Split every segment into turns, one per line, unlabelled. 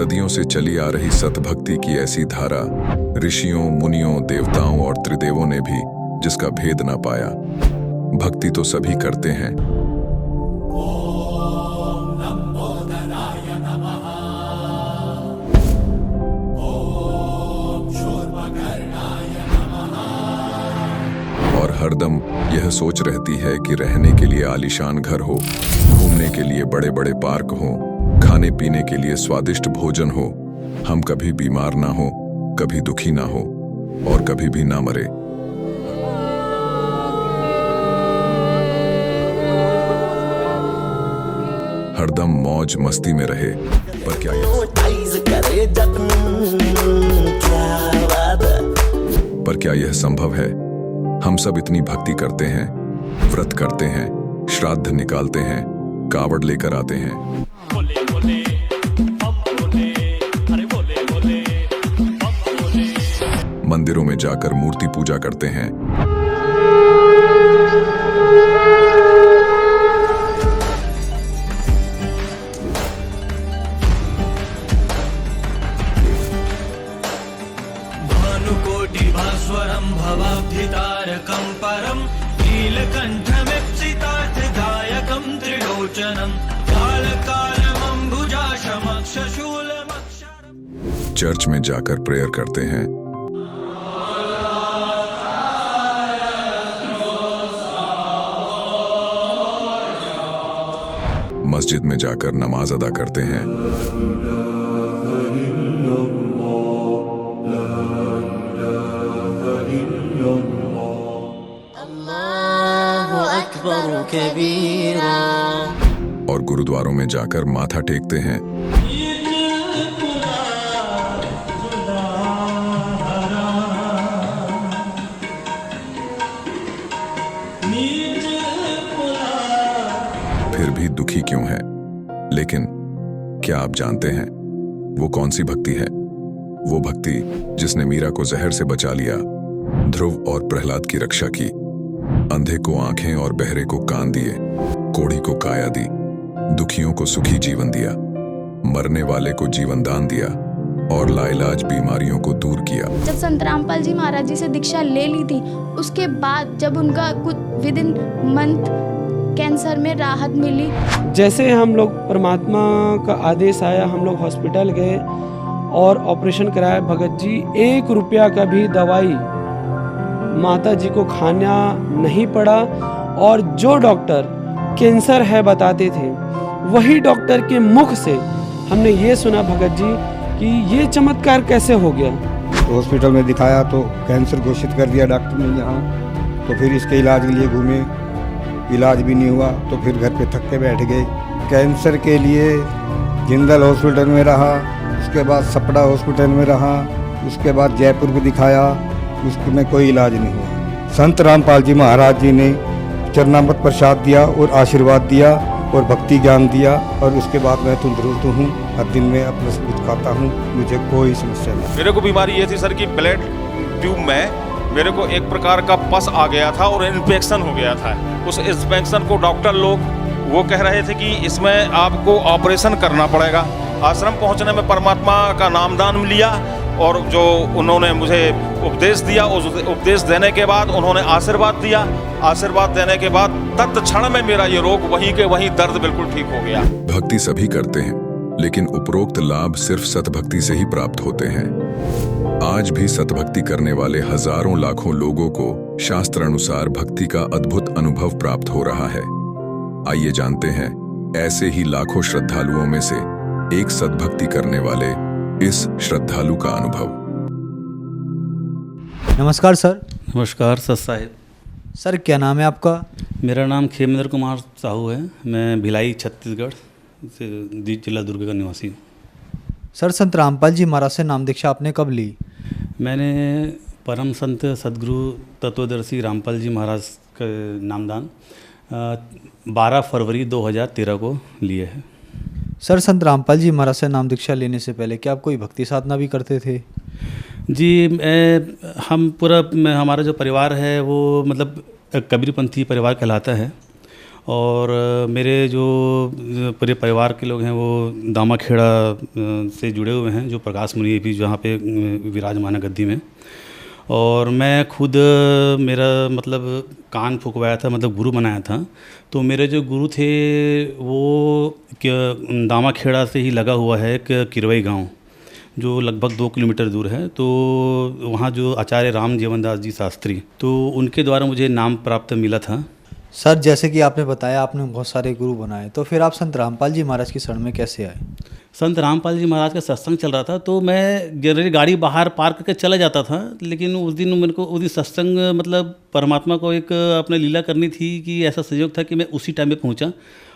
सदियों से चली आ रही सतभक्ति की ऐसी धारा, ऋषियों, मुनियों, देवताओं और त्रिदेवों ने भी जिसका भेद ना पाया। भक्ति तो सभी करते हैं, और हरदम यह सोच रहती है कि रहने के लिए आलीशान घर हो, घूमने के लिए बड़े बड़े पार्क हो, खाने पीने के लिए स्वादिष्ट भोजन हो, हम कभी बीमार ना हो, कभी दुखी ना हो और कभी भी ना मरे। हरदम मौज मस्ती में रहे। पर क्या यह संभव है? हम सब इतनी भक्ति करते हैं, व्रत करते हैं, श्राद्ध निकालते हैं, कावड़ लेकर आते हैं, मंदिरों में जाकर मूर्ति पूजा करते हैं,
भानुकोटिभास्वरं भवाब्धितारकं परं नीलकण्ठमीप्सितार्थदायकं त्रिलोचनं कालकालमम्बुजाशमक्षशूलमक्षरम्।
चर्च में जाकर प्रेयर करते हैं, मस्जिद में जाकर नमाज अदा करते हैं,
अल्लाहु अकबर कबीरा,
और गुरुद्वारों में जाकर माथा टेकते हैं, फिर भी दुखी क्यों है? लेकिन क्या आप जानते हैं वो कौन सी भक्ति है? वो भक्ति जिसने मीरा को जहर से बचा लिया, ध्रुव और प्रहलाद की रक्षा की, अंधे को आंखें और बहरे को कान दिए, कोढ़ी को काया दी, दुखियों को सुखी जीवन दिया, मरने वाले को जीवन दान दिया और लाइलाज बीमारियों को दूर किया।
जब संत रामपाल जी महाराज जी से दीक्षा ले ली थी, उसके बाद जब उनका कुछ विद इन मंथ कैंसर में राहत मिली।
जैसे हम लोग परमात्मा का आदेश आया, हम लोग हॉस्पिटल गए और ऑपरेशन कराया। भगत जी 1 रुपया का भी दवाई माता जी को खाना नहीं पड़ा, और जो डॉक्टर कैंसर है बताते थे, वही डॉक्टर के मुख से हमने ये सुना भगत जी कि ये चमत्कार कैसे हो गया।
तो हॉस्पिटल में दिखाया तो कैंसर घोषित कर दिया डॉक्टर ने यहाँ। तो फिर इसके इलाज के लिए घूमे, इलाज भी नहीं हुआ, तो फिर घर पे थक के बैठ गए। कैंसर के लिए जिंदल हॉस्पिटल में रहा, उसके बाद सपड़ा हॉस्पिटल में रहा, उसके बाद जयपुर को दिखाया, उसमें कोई इलाज नहीं हुआ। संत रामपाल जी महाराज जी ने चरणामृत प्रसाद दिया और आशीर्वाद दिया और भक्ति ज्ञान दिया, और उसके बाद मैं तंदुरुस्त हूँ। हर दिन में अपना सब कुछ खाता हूँ, मुझे कोई समस्या नहीं।
मेरे को बीमारी ये थी सर कि ब्लड ट्यूब में मेरे को एक प्रकार का पस आ गया था और इन्फेक्शन हो गया था। उस इन्फेक्शन को डॉक्टर लोग वो कह रहे थे कि इसमें आपको ऑपरेशन करना पड़ेगा। आश्रम पहुंचने में परमात्मा का नामदान लिया और जो उन्होंने मुझे उपदेश दिया, उस उपदेश देने के बाद उन्होंने आशीर्वाद दिया। आशीर्वाद देने के बाद तत्क्षण में मेरा ये रोग वहीं के वहीं दर्द बिल्कुल ठीक हो गया।
भक्ति सभी करते हैं, लेकिन उपरोक्त लाभ सिर्फ सतभक्ति से ही प्राप्त होते हैं। आज भी सतभक्ति करने वाले हजारों लाखों लोगों को शास्त्र अनुसार भक्ति का अद्भुत अनुभव प्राप्त हो रहा है। आइए जानते हैं ऐसे ही लाखों श्रद्धालुओं में से एक सतभक्ति करने वाले इस श्रद्धालु का अनुभव।
नमस्कार सर।
नमस्कार सर साहिब।
सर क्या नाम है आपका?
मेरा नाम खेमेंद्र कुमार साहू है। मैं भिलाई छत्तीसगढ़ से जिला दुर्ग का निवासी हूँ।
सर संत रामपाल जी महाराज से नाम दीक्षा आपने कब ली?
मैंने परम संत सदगुरु तत्वदर्शी रामपाल जी महाराज का नामदान 12 फरवरी 2013 को लिए है।
सर संत रामपाल जी महाराज से नाम दीक्षा लेने से पहले क्या आप कोई भक्ति साधना भी करते थे?
जी हमारा जो परिवार है वो मतलब कबीरपंथी परिवार कहलाता है, और मेरे जो पूरे परिवार के लोग हैं वो दामाखेड़ा से जुड़े हुए हैं, जो प्रकाश मुनि भी जहाँ पे विराजमान है गद्दी में। और मैं खुद मेरा मतलब कान फुकवाया था, मतलब गुरु बनाया था। तो मेरे जो गुरु थे वो दामाखेड़ा से ही लगा हुआ है एक किरवई गांव, जो लगभग 2 किलोमीटर दूर है। तो वहाँ जो आचार्य राम जीवन दास जी शास्त्री, तो उनके द्वारा मुझे नाम प्राप्त मिला था।
सर, जैसे कि आपने बताया आपने बहुत सारे गुरु बनाए, तो फिर आप संत रामपाल जी महाराज की शरण में कैसे आए?
संत रामपाल जी महाराज का सत्संग चल रहा था, तो मैं जनरली गाड़ी बाहर पार्क करके चला जाता था। लेकिन उस दिन सत्संग मतलब परमात्मा को एक अपने लीला करनी थी कि ऐसा संयोग था कि मैं उसी टाइम पे पहुंचा,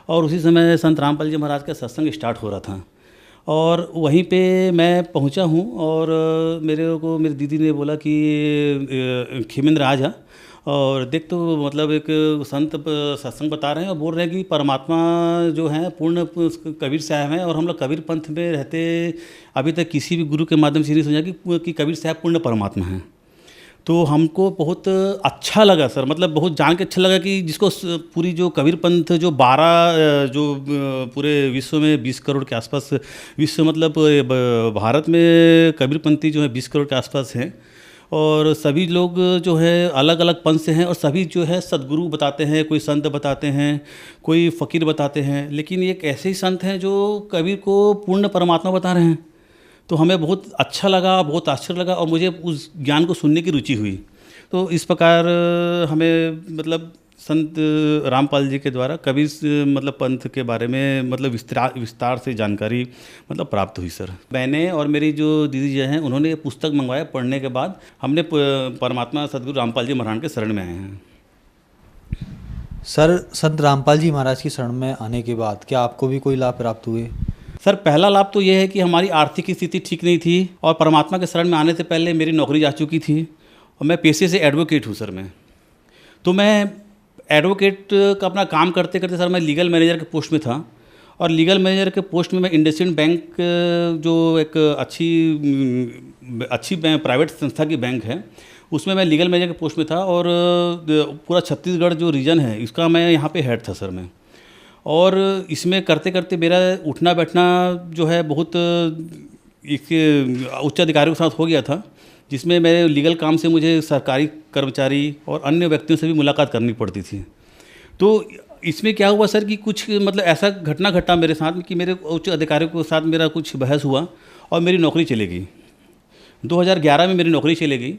और उसी समय संत रामपाल जी महाराज का सत्संग स्टार्ट हो रहा था। और वहीं पे मैं पहुंचा हूं, और मेरी दीदी ने बोला कि खेमेंद्र आ जा और देख, तो मतलब एक संत सत्संग बता रहे हैं और बोल रहे हैं कि परमात्मा जो है पूर्ण कबीर साहब हैं, और हम लोग कबीर पंथ में रहते अभी तक किसी भी गुरु के माध्यम से नहीं समझा कि कबीर साहब पूर्ण परमात्मा हैं। तो हमको बहुत अच्छा लगा सर, मतलब बहुत जान के अच्छा लगा कि जिसको पूरी जो कबीर पंथ जो 12 जो पूरे विश्व में 20 करोड़ के आसपास, विश्व मतलब भारत में कबीर पंथी जो है 20 करोड़ के आसपास हैं, और सभी लोग जो है अलग अलग पंथ से हैं, और सभी जो है सद्गुरु बताते हैं, कोई संत बताते हैं, कोई फ़कीर बताते हैं, लेकिन एक ऐसे ही संत हैं जो कबीर को पूर्ण परमात्मा बता रहे हैं। तो हमें बहुत अच्छा लगा, बहुत आश्चर्य लगा, और मुझे उस ज्ञान को सुनने की रुचि हुई। तो इस प्रकार हमें मतलब संत रामपाल जी के द्वारा कबीर मतलब पंथ के बारे में मतलब विस्तार से जानकारी मतलब प्राप्त हुई सर। मैंने और मेरी जो दीदी जी हैं उन्होंने पुस्तक मंगवाया, पढ़ने के बाद हमने परमात्मा सदगुरु रामपाल जी महाराज के शरण में आए हैं।
सर, संत रामपाल जी महाराज की शरण में आने के बाद क्या आपको भी कोई लाभ प्राप्त हुए?
सर, पहला लाभ तो ये है कि हमारी आर्थिक स्थिति ठीक नहीं थी, और परमात्मा के शरण में आने से पहले मेरी नौकरी जा चुकी थी, और मैं पेशे से एडवोकेट हूँ सर। तो मैं एडवोकेट का अपना काम करते करते सर मैं लीगल मैनेजर के पोस्ट में था, और लीगल मैनेजर के पोस्ट में मैं इंडसइंड बैंक जो एक अच्छी प्राइवेट संस्था की बैंक है, उसमें मैं लीगल मैनेजर के पोस्ट में था, और पूरा छत्तीसगढ़ जो रीजन है इसका मैं यहाँ पे हेड था सर। और इसमें करते करते मेरा उठना बैठना जो है बहुत इसके उच्च अधिकारियों के साथ हो गया था, जिसमें मेरे लीगल काम से मुझे सरकारी कर्मचारी और अन्य व्यक्तियों से भी मुलाकात करनी पड़ती थी। तो इसमें क्या हुआ सर कि कुछ मतलब ऐसा घटना घटा मेरे साथ कि मेरे उच्च अधिकारियों के साथ मेरा कुछ बहस हुआ, और मेरी नौकरी चली गई। 2011 में मेरी नौकरी चली गई,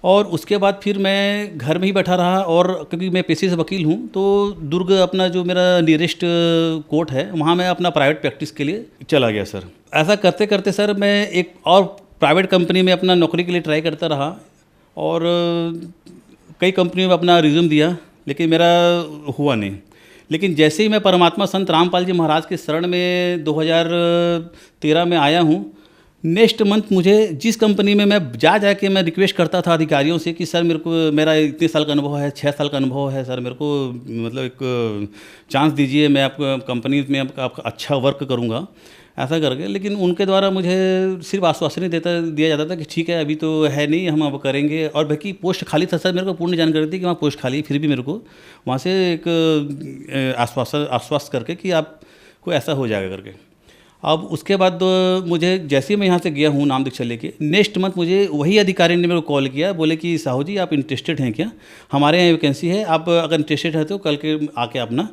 और उसके बाद फिर मैं घर में ही बैठा रहा, और क्योंकि मैं पेशे से वकील हूँ, तो दुर्ग अपना जो मेरा नियरेस्ट कोर्ट है वहाँ मैं अपना प्राइवेट प्रैक्टिस के लिए चला गया सर। ऐसा करते करते सर मैं एक और प्राइवेट कंपनी में अपना नौकरी के लिए ट्राई करता रहा, और कई कंपनियों में अपना रिज्यूम दिया, लेकिन मेरा हुआ नहीं। लेकिन जैसे ही मैं परमात्मा संत रामपाल जी महाराज के शरण में 2013 में आया हूँ, नेक्स्ट मंथ मुझे जिस कंपनी में मैं जाके मैं रिक्वेस्ट करता था अधिकारियों से कि सर मेरा इतने साल का अनुभव है, 6 साल का अनुभव है सर, मेरे को मतलब एक चांस दीजिए, मैं आपको कंपनी में आपका अच्छा वर्क करूँगा, ऐसा करके। लेकिन उनके द्वारा मुझे सिर्फ आश्वासन दिया जाता था कि ठीक है अभी तो है नहीं, हम अब करेंगे। और बाकी पोस्ट खाली था सर, मेरे को पूर्ण जानकारी थी कि वहाँ पोस्ट खाली, फिर भी मेरे को वहाँ से एक आश्वासन करके कि आपको ऐसा हो जाएगा करके। अब उसके बाद मुझे जैसे ही मैं यहाँ से गया हूँ नाम दीक्षा लेके, नेक्स्ट मंथ मुझे वही अधिकारी ने मेरे को कॉल किया, बोले कि साहू जी आप इंटरेस्टेड हैं क्या, हमारे यहाँ वैकेंसी है, आप अगर इंटरेस्टेड है तो कल के आके अपना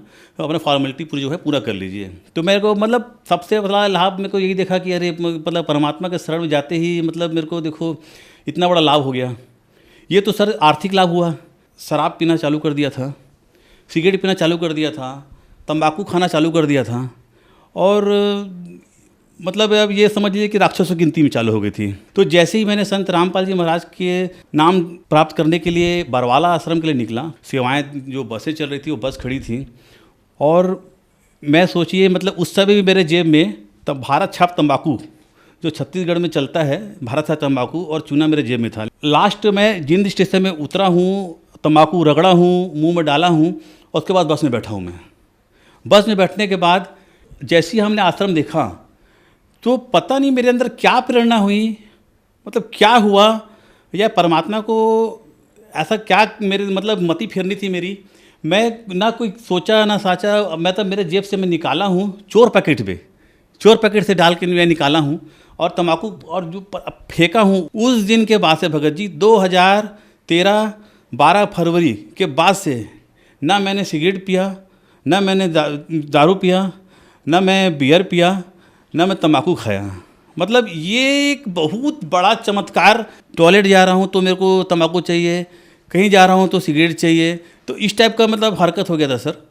फॉर्मेलिटी पूरी जो है पूरा कर लीजिए। तो मेरे को मतलब सबसे बड़ा लाभ मेरे को यही देखा कि अरे मतलब परमात्मा के शरण में जाते ही मतलब मेरे को देखो इतना बड़ा लाभ हो गया। ये तो सर आर्थिक लाभ हुआ। शराब पीना चालू कर दिया था, सिगरेट पीना चालू कर दिया था, तंबाकू खाना चालू कर दिया था, और मतलब अब ये समझ लीजिए कि राक्षसों की गिनती में चालू हो गई थी। तो जैसे ही मैंने संत रामपाल जी महाराज के नाम प्राप्त करने के लिए बरवाला आश्रम के लिए निकला, सेवाएं जो बसें चल रही थी वो बस खड़ी थी, और मैं सोचिए मतलब उस समय भी मेरे जेब में तब भारत छाप तंबाकू जो छत्तीसगढ़ में चलता है, भारत छाप तंबाकू और चूना मेरे जेब में था। लास्ट में जिंद स्टेशन में उतरा हूँ, तंबाकू रगड़ा हूँ, मुँह में डाला हूँ, और उसके बाद बस में बैठा हूँ। मैं बस में बैठने के बाद जैसे ही हमने आश्रम देखा तो पता नहीं मेरे अंदर क्या प्रेरणा हुई, मतलब क्या हुआ, या परमात्मा को ऐसा क्या मेरे मतलब मति फेरनी थी मेरी। मैं ना कोई सोचा ना साचा, मैं तो मेरे जेब से मैं निकाला हूँ चोर पैकेट से डाल के मैं निकाला हूँ और तम्बाकू और जो फेंका हूँ। उस दिन के बाद से भगत जी 2013 12 फरवरी के बाद से ना मैंने सिगरेट पिया, ना मैंने दारू पिया, ना मैं बियर पिया, ना मैं तम्बाकू खाया। मतलब ये एक बहुत बड़ा चमत्कार। टॉयलेट जा रहा हूँ तो मेरे को तम्बाकू चाहिए, कहीं जा रहा हूँ तो सिगरेट चाहिए, तो इस टाइप का मतलब हरकत हो गया था सर।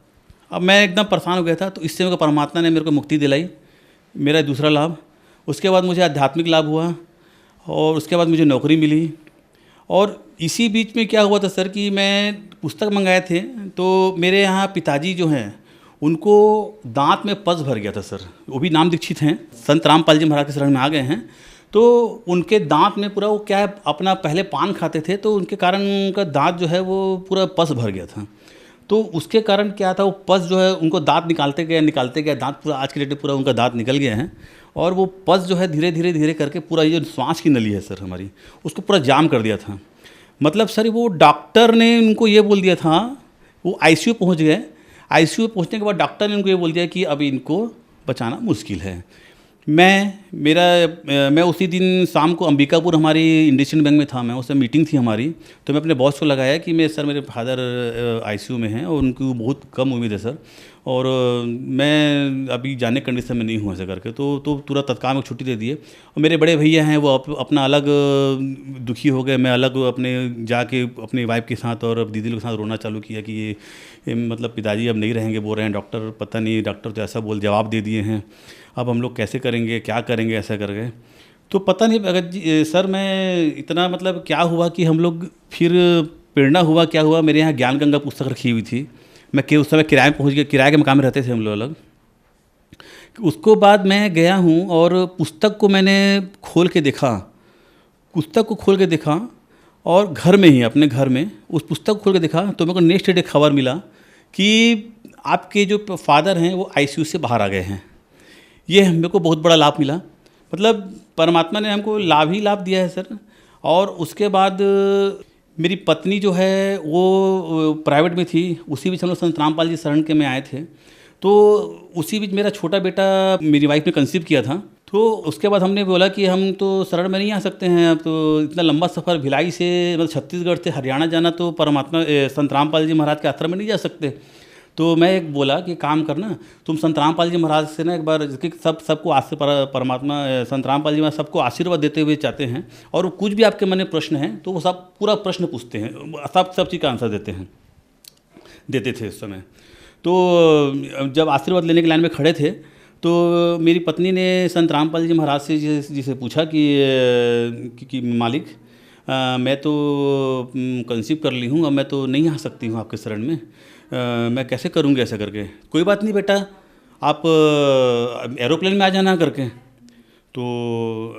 अब मैं एकदम परेशान हो गया था, तो इससे मेरे को परमात्मा ने मेरे को मुक्ति दिलाई, मेरा दूसरा लाभ। उसके बाद मुझे आध्यात्मिक लाभ हुआ और उसके बाद मुझे नौकरी मिली। और इसी बीच में क्या हुआ था सर कि मैं पुस्तक मंगाए थे, तो मेरे यहाँ पिताजी जो हैं उनको दांत में पस भर गया था सर। वो भी नाम दीक्षित हैं, संत रामपाल जी महाराज के शरण में आ गए हैं। तो उनके दांत में पूरा वो क्या है, अपना पहले पान खाते थे तो उनके कारण उनका दांत जो है वो पूरा पस भर गया था। तो उसके कारण क्या था, वो पस जो है उनको दांत निकालते गए दांत पूरा आज के डेट में पूरा उनका दांत निकल गया है। और वो पस जो है धीरे धीरे करके पूरा ये जो श्वास की नली है सर हमारी, उसको पूरा जाम कर दिया था। मतलब सर वो डॉक्टर ने उनको ये बोल दिया था, वो आईसीयू पहुंच गए। आईसीयू पहुंचने के बाद डॉक्टर ने उनको ये बोल दिया कि अभी इनको बचाना मुश्किल है। मैं उसी दिन शाम को अंबिकापुर हमारी इंडस्ट्रियल बैंक में था, मैं उससे मीटिंग थी हमारी। तो मैं अपने बॉस को लगाया कि मेरे फादर आईसीयू में हैं और उनको बहुत कम उम्मीद है सर, और मैं अभी जाने कंडीशन में नहीं हूँ ऐसा करके। तो तुरंत तत्काल में छुट्टी दे दिए। और मेरे बड़े भैया हैं वो अपना अलग दुखी हो गए, मैं अलग अपने जाके अपनी वाइफ के साथ और दीदी के साथ रोना चालू किया कि ये मतलब पिताजी अब नहीं रहेंगे, बोल रहे हैं डॉक्टर, पता नहीं डॉक्टर तो ऐसा जवाब दे दिए हैं, अब हम लोग कैसे करेंगे, क्या करेंगे ऐसा करके। तो पता नहीं भगत जी सर, मैं इतना मतलब क्या हुआ कि हम लोग फिर प्रेरणा हुआ, क्या हुआ, मेरे यहाँ ज्ञान गंगा पुस्तक रखी हुई थी। मैं उस समय किराए में पहुँच गया, किराए के मकान में रहते थे हम लोग अलग। उसको बाद मैं गया हूँ और पुस्तक को मैंने खोल के देखा और घर में ही अपने घर में उस पुस्तक को खोल के देखा, तो मेरे को नेक्स्ट डे खबर मिला कि आपके जो फादर हैं वो आईसीयू से बाहर आ गए हैं। ये मेरे को बहुत बड़ा लाभ मिला, मतलब परमात्मा ने हमको लाभ ही लाभ दिया है सर। और उसके बाद मेरी पत्नी जो है वो प्राइवेट में थी, उसी बीच हम लोग संत रामपाल जी शरण के में आए थे। तो उसी बीच मेरा छोटा बेटा मेरी वाइफ ने कंसीव किया था। तो उसके बाद हमने बोला कि हम तो शरण में नहीं आ सकते हैं, अब तो इतना लंबा सफ़र भिलाई से मतलब छत्तीसगढ़ से हरियाणा जाना, तो परमात्मा संत रामपाल जी महाराज के आश्रम में नहीं जा सकते। तो मैं एक बोला कि काम करना, तुम संत रामपाल जी महाराज से ना एक बार, सबको परमात्मा संत रामपाल जी महाराज सबको आशीर्वाद देते हुए चाहते हैं, और वो कुछ भी आपके मन में प्रश्न है तो वो सब पूरा प्रश्न पूछते हैं, सब चीज़ का आंसर देते थे उस समय। तो जब आशीर्वाद लेने के लाइन में खड़े थे तो मेरी पत्नी ने संत रामपाल जी महाराज से जिसे पूछा कि मालिक, मैं तो कंसीव कर ली हूँ, अब मैं तो नहीं आ सकती हूँ आपके शरण में, मैं कैसे करूँगी ऐसा करके। कोई बात नहीं बेटा, आप एरोप्लेन में आ जाना करके। तो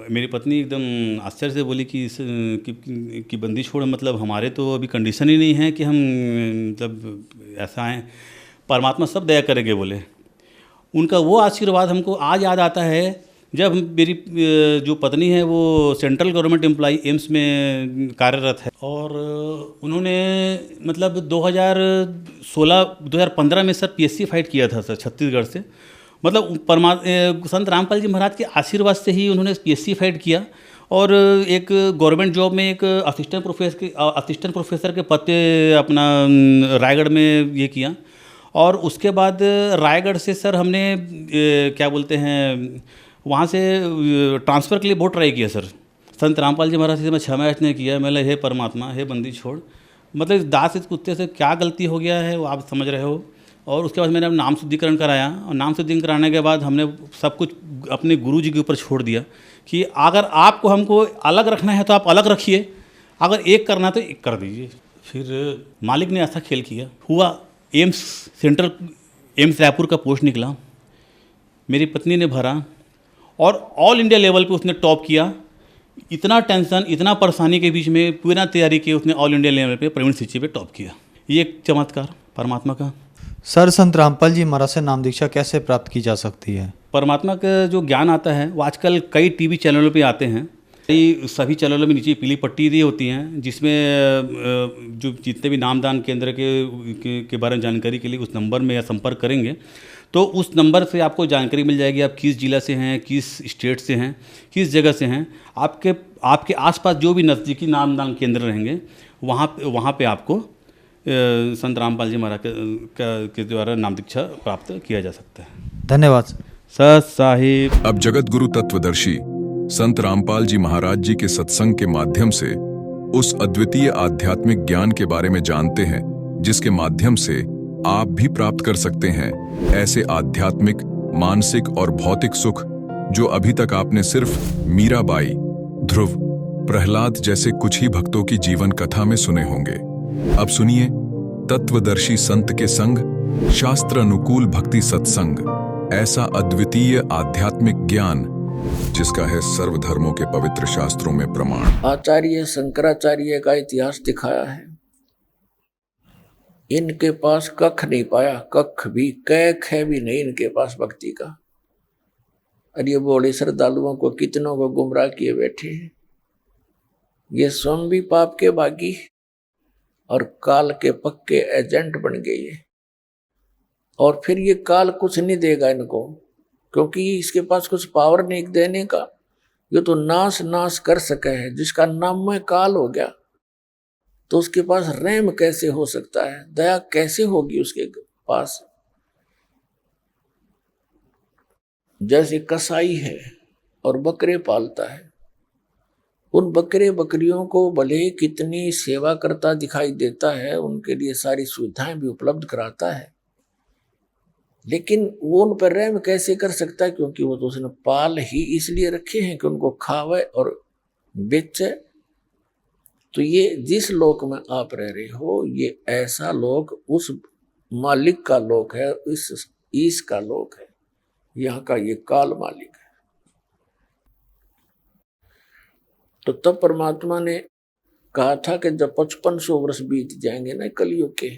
मेरी पत्नी एकदम आश्चर्य से बोली कि बंदी छोड़, मतलब हमारे तो अभी कंडीशन ही नहीं है कि हम मतलब ऐसा आएँ, परमात्मा सब दया करेंगे बोले। उनका वो आशीर्वाद हमको आज याद आता है, जब मेरी जो पत्नी है वो सेंट्रल गवर्नमेंट एम्प्लॉई एम्स में कार्यरत है, और उन्होंने मतलब 2015 में सर पीएससी फाइट किया था सर छत्तीसगढ़ से। मतलब संत रामपाल जी महाराज के आशीर्वाद से ही उन्होंने पीएससी फाइट किया, और एक गवर्नमेंट जॉब में एक असिस्टेंट प्रोफेसर के पद पे अपना रायगढ़ में ये किया। और उसके बाद रायगढ़ से सर हमने क्या बोलते हैं, वहाँ से ट्रांसफ़र के लिए बहुत ट्राई किया सर। संत रामपाल जी महाराज से मैं 6 महीने ने किया। मैं हे परमात्मा, हे बंदी छोड़, मतलब दास इस कुत्ते से क्या गलती हो गया है वो आप समझ रहे हो। और उसके बाद मैंने नाम शुद्धिकरण कराया, और नाम शुद्धिकरण कराने के बाद हमने सब कुछ अपने गुरु जी के ऊपर छोड़ दिया कि अगर आपको हमको अलग रखना है तो आप अलग रखिए, अगर एक करना है तो एक कर दीजिए। फिर मालिक ने ऐसा खेल किया, हुआ सेंट्रल एम्स रायपुर का पोस्ट निकला, मेरी पत्नी ने भरा और ऑल इंडिया लेवल पे उसने टॉप किया। इतना टेंशन, इतना परेशानी के बीच में पूरा तैयारी की उसने, ऑल इंडिया लेवल पे प्रवीण सिंची पे टॉप किया। ये एक चमत्कार परमात्मा का।
सर, संत रामपाल जी महाराज से नाम दीक्षा कैसे प्राप्त की जा सकती है?
परमात्मा का जो ज्ञान आता है वो आजकल कई टीवी चैनलों पे आते हैं, ये सभी चैनलों में नीचे पीली पट्टी दी होती हैं, जिसमें जो जितने भी नामदान केंद्र के बारे में जानकारी के लिए उस नंबर में या संपर्क करेंगे तो उस नंबर से आपको जानकारी मिल जाएगी। आप किस जिला से हैं, किस स्टेट से हैं, किस जगह से हैं, आपके आसपास जो भी नज़दीकी नामदान केंद्र रहेंगे वहाँ पे आपको संत रामपाल जी महाराज के द्वारा नाम दीक्षा प्राप्त किया जा सकता है।
धन्यवाद
सत साहिब।
अब जगत गुरु तत्वदर्शी संत रामपाल जी महाराज जी के सत्संग के माध्यम से उस अद्वितीय आध्यात्मिक ज्ञान के बारे में जानते हैं जिसके माध्यम से आप भी प्राप्त कर सकते हैं ऐसे आध्यात्मिक, मानसिक और भौतिक सुख जो अभी तक आपने सिर्फ मीराबाई, ध्रुव, प्रहलाद जैसे कुछ ही भक्तों की जीवन कथा में सुने होंगे। अब सुनिए तत्वदर्शी संत के संग शास्त्र अनुकूल भक्ति सत्संग, ऐसा अद्वितीय आध्यात्मिक ज्ञान जिसका है सर्वधर्मों के पवित्र शास्त्रों में प्रमाण।
आचार्य शंकराचार्य का इतिहास दिखाया है। इनके पास कख नहीं पाया, कख भी कैख है भी नहीं इनके पास भक्ति का। और ये बोले श्रद्धालुओं को कितनों को गुमराह किए बैठे हैं। ये स्वयं भी पाप के बागी और काल के पक्के एजेंट बन गए ये। और फिर ये काल कुछ नहीं देगा इनको, क्योंकि इसके पास कुछ पावर नहीं देने का। ये तो नाश कर सके है। जिसका नाम में काल हो गया तो उसके पास रहम कैसे हो सकता है, दया कैसे होगी उसके पास। जैसे कसाई है और बकरे पालता है, उन बकरे बकरियों को भले कितनी सेवा करता दिखाई देता है, उनके लिए सारी सुविधाएं भी उपलब्ध कराता है, लेकिन वो उन पर रहम कैसे कर सकता है, क्योंकि वो तो उसने पाल ही इसलिए रखे हैं कि उनको खावे और बेचे। तो ये जिस लोक में आप रह रहे हो, ये ऐसा लोक उस मालिक का लोक है, इस ईश का लोक है, यहाँ का ये काल मालिक है। तो तब परमात्मा ने कहा था कि जब 5500 वर्ष बीत जाएंगे ना कलयुग के,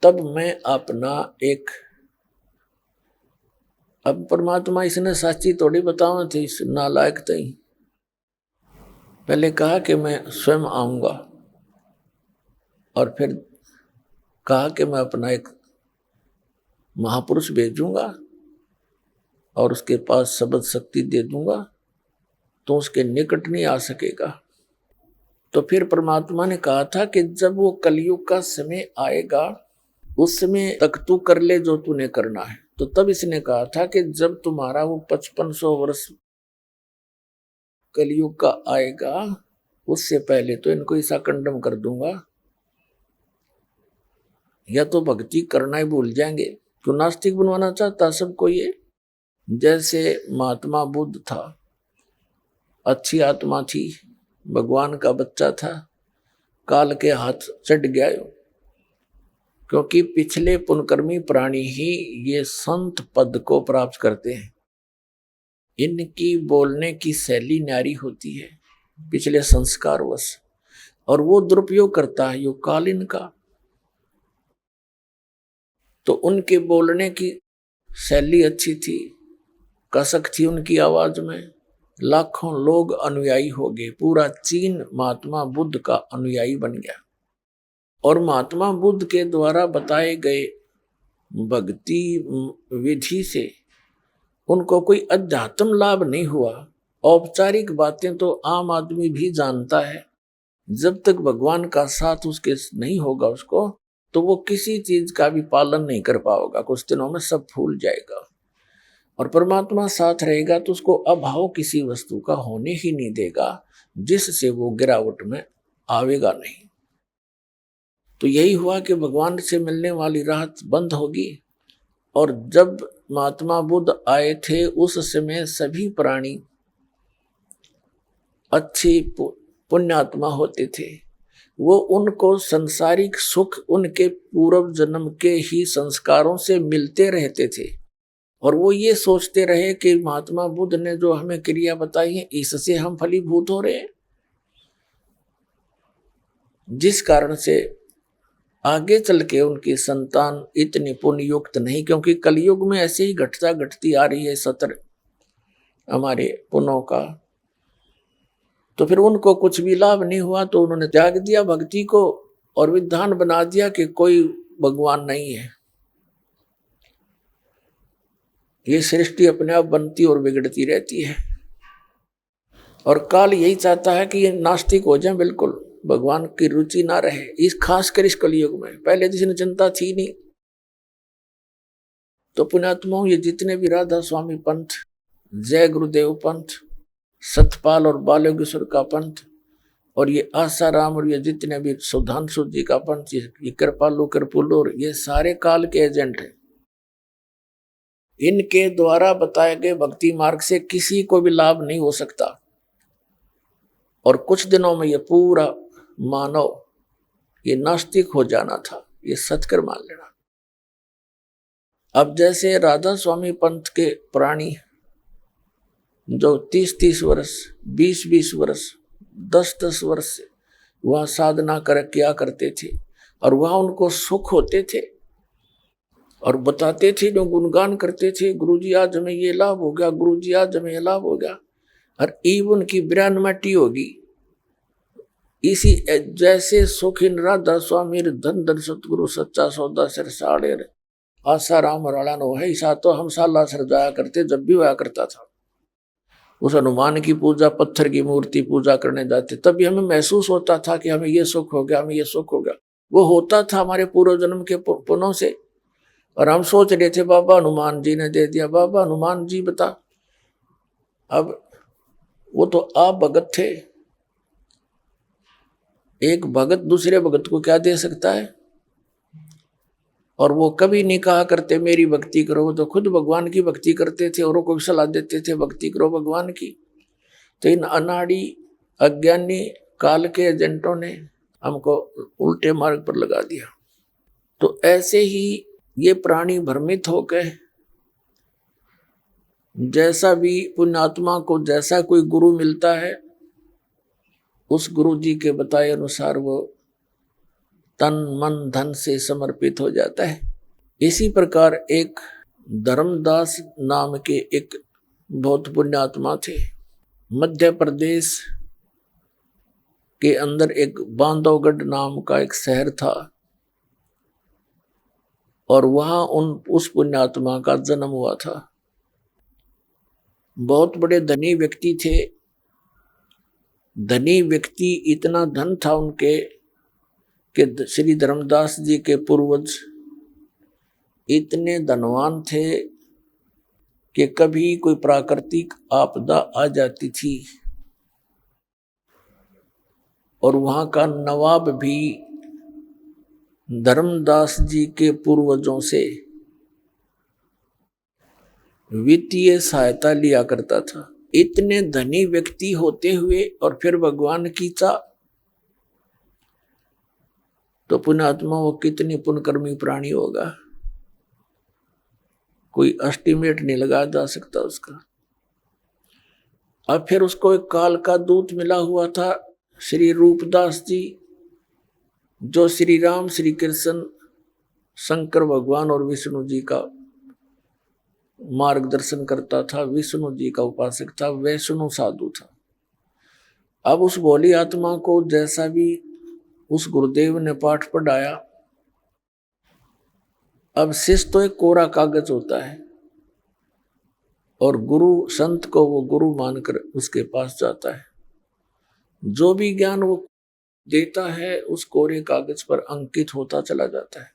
तब मैं अपना एक, अब परमात्मा इसने साची थोड़ी बतावा थी, इस नालायक तई पहले कहा कि मैं स्वयं आऊंगा, और फिर कहा कि मैं अपना एक महापुरुष भेजूंगा और उसके पास शब्द शक्ति दे दूंगा तो उसके निकट नहीं आ सकेगा। तो फिर परमात्मा ने कहा था कि जब वो कलयुग का समय आएगा उस समय तक तू कर ले जो तूने करना है। तो तब इसने कहा था कि जब तुम्हारा वो 5500 वर्ष कलयुग का आएगा उससे पहले तो इनको ऐसा कंडम कर दूंगा, या तो भक्ति करना ही भूल जाएंगे। क्यों नास्तिक बनवाना चाहता सबको ये। जैसे महात्मा बुद्ध था, अच्छी आत्मा थी, भगवान का बच्चा था, काल के हाथ चढ़ गया, क्योंकि पिछले पुण्यकर्मी प्राणी ही ये संत पद को प्राप्त करते हैं। इनकी बोलने की शैली न्यारी होती है पिछले संस्कारवश, और वो दुरुपयोग करता है यो काल इनका। तो उनके बोलने की शैली अच्छी थी, कसक थी उनकी आवाज में, लाखों लोग अनुयायी हो गए। पूरा चीन महात्मा बुद्ध का अनुयायी बन गया। और महात्मा बुद्ध के द्वारा बताए गए भक्ति विधि से उनको कोई अध्यात्म लाभ नहीं हुआ। औपचारिक बातें तो आम आदमी भी जानता है, जब तक भगवान का साथ उसके नहीं होगा उसको, तो वो किसी चीज का भी पालन नहीं कर पाएगा। कुछ दिनों में सब भूल जाएगा। और परमात्मा साथ रहेगा तो उसको अभाव किसी वस्तु का होने ही नहीं देगा, जिससे वो गिरावट में आवेगा नहीं। तो यही हुआ कि भगवान से मिलने वाली राहत बंद होगी। और जब महात्मा बुद्ध आए थे उस समय सभी प्राणी अच्छी पुण्यात्मा होते थे। वो उनको संसारिक सुख उनके पूर्व जन्म के ही संस्कारों से मिलते रहते थे, और वो ये सोचते रहे कि महात्मा बुद्ध ने जो हमें क्रिया बताई है इससे हम फलीभूत हो रहे हैं, जिस कारण से आगे चल के उनकी संतान इतनी पुण्य युक्त नहीं। क्योंकि कलयुग में ऐसे ही घटती आ रही है सतर हमारे पुण्यों का, तो फिर उनको कुछ भी लाभ नहीं हुआ, तो उन्होंने त्याग दिया भक्ति को और विधान बना दिया कि कोई भगवान नहीं है। ये सृष्टि अपने आप बनती और बिगड़ती रहती है, और काल यही चाहता है कि ये नास्तिक हो जाए, बिल्कुल भगवान की रुचि ना रहे, इस खासकर इस कलयुग में। पहले जिसने चिंता थी नहीं। तो पुण्यात्माओं, ये जितने भी राधा स्वामी पंथ, जय गुरुदेव पंथ, सतपाल और बालोगेश्वर का पंथ, और ये आसाराम, और ये जितने भी सुधांशु जी का पंथ, ये कृपालु कृपुलु, और ये सारे काल के एजेंट हैं। इनके द्वारा बताए गए भक्ति मार्ग से किसी को भी लाभ नहीं हो सकता, और कुछ दिनों में ये पूरा मानव ये नास्तिक हो जाना था, ये सत्कर मान लेना। अब जैसे राधा स्वामी पंथ के प्राणी जो 30-30 वर्ष, 20-20 वर्ष, 10-10 वर्ष से वहाँ साधना किया करते थे, और वहाँ उनको सुख होते थे, और बताते थे, जो गुणगान करते थे, गुरुजी आज हमें ये लाभ हो गया, गुरुजी आज हमें ये लाभ हो गया, और ईब उनकी बिरानमटी होगी। इसी जैसे सुख इन राधा स्वामी धन धन सतगुरु सच्चा सौदा सिर साड़े आसाराम राणा नो है। ऐसा तो हम साला सर जाया करते, जब भी हुआ करता था। उस हनुमान की पूजा, पत्थर की मूर्ति पूजा करने जाते, तभी हमें महसूस होता था कि हमें ये सुख हो गया, हमें ये सुख हो गया। वो होता था हमारे पूर्व जन्म के पुण्यों से, और हम सोच रहे थे बाबा हनुमान जी ने दे दिया, बाबा हनुमान जी बता। अब वो तो आप भगत थे, एक भगत दूसरे भगत को क्या दे सकता है? और वो कभी नहीं कहा करते मेरी भक्ति करो, वो तो खुद भगवान की भक्ति करते थे, औरों को भी सलाह देते थे भक्ति करो भगवान की। तो इन अनाड़ी अज्ञानी काल के एजेंटों ने हमको उल्टे मार्ग पर लगा दिया। तो ऐसे ही ये प्राणी भ्रमित हो गए। जैसा भी पुण्यात्मा को जैसा कोई गुरु मिलता है, उस गुरु जी के बताए अनुसार वो तन मन धन से समर्पित हो जाता है। इसी प्रकार एक धर्मदास नाम के एक बहुत पुण्यात्मा थे। मध्य प्रदेश के अंदर एक बांधवगढ़ नाम का एक शहर था, और वहां उस पुण्यात्मा का जन्म हुआ था। बहुत बड़े धनी व्यक्ति थे। धनी व्यक्ति, इतना धन था उनके कि श्री धर्मदास जी के पूर्वज इतने धनवान थे कि कभी कोई प्राकृतिक आपदा आ जाती थी, और वहां का नवाब भी धर्मदास जी के पूर्वजों से वित्तीय सहायता लिया करता था। इतने धनी व्यक्ति होते हुए और फिर भगवान की चाह, तो पुण्यात्मा वो कितनी पुण्यकर्मी प्राणी होगा, कोई एस्टिमेट नहीं लगाया जा सकता उसका। अब फिर उसको एक काल का दूत मिला हुआ था, श्री रूपदास जी, जो श्री राम, श्री कृष्ण, शंकर भगवान और विष्णु जी का मार्गदर्शन करता था, विष्णु जी का उपासक था, वैष्णव साधु था। अब उस भोली आत्मा को जैसा भी उस गुरुदेव ने पाठ पढ़ाया, अब शिष्य तो एक कोरा कागज होता है, और गुरु संत को वो गुरु मानकर उसके पास जाता है। जो भी ज्ञान वो देता है उस कोरे कागज पर अंकित होता चला जाता है।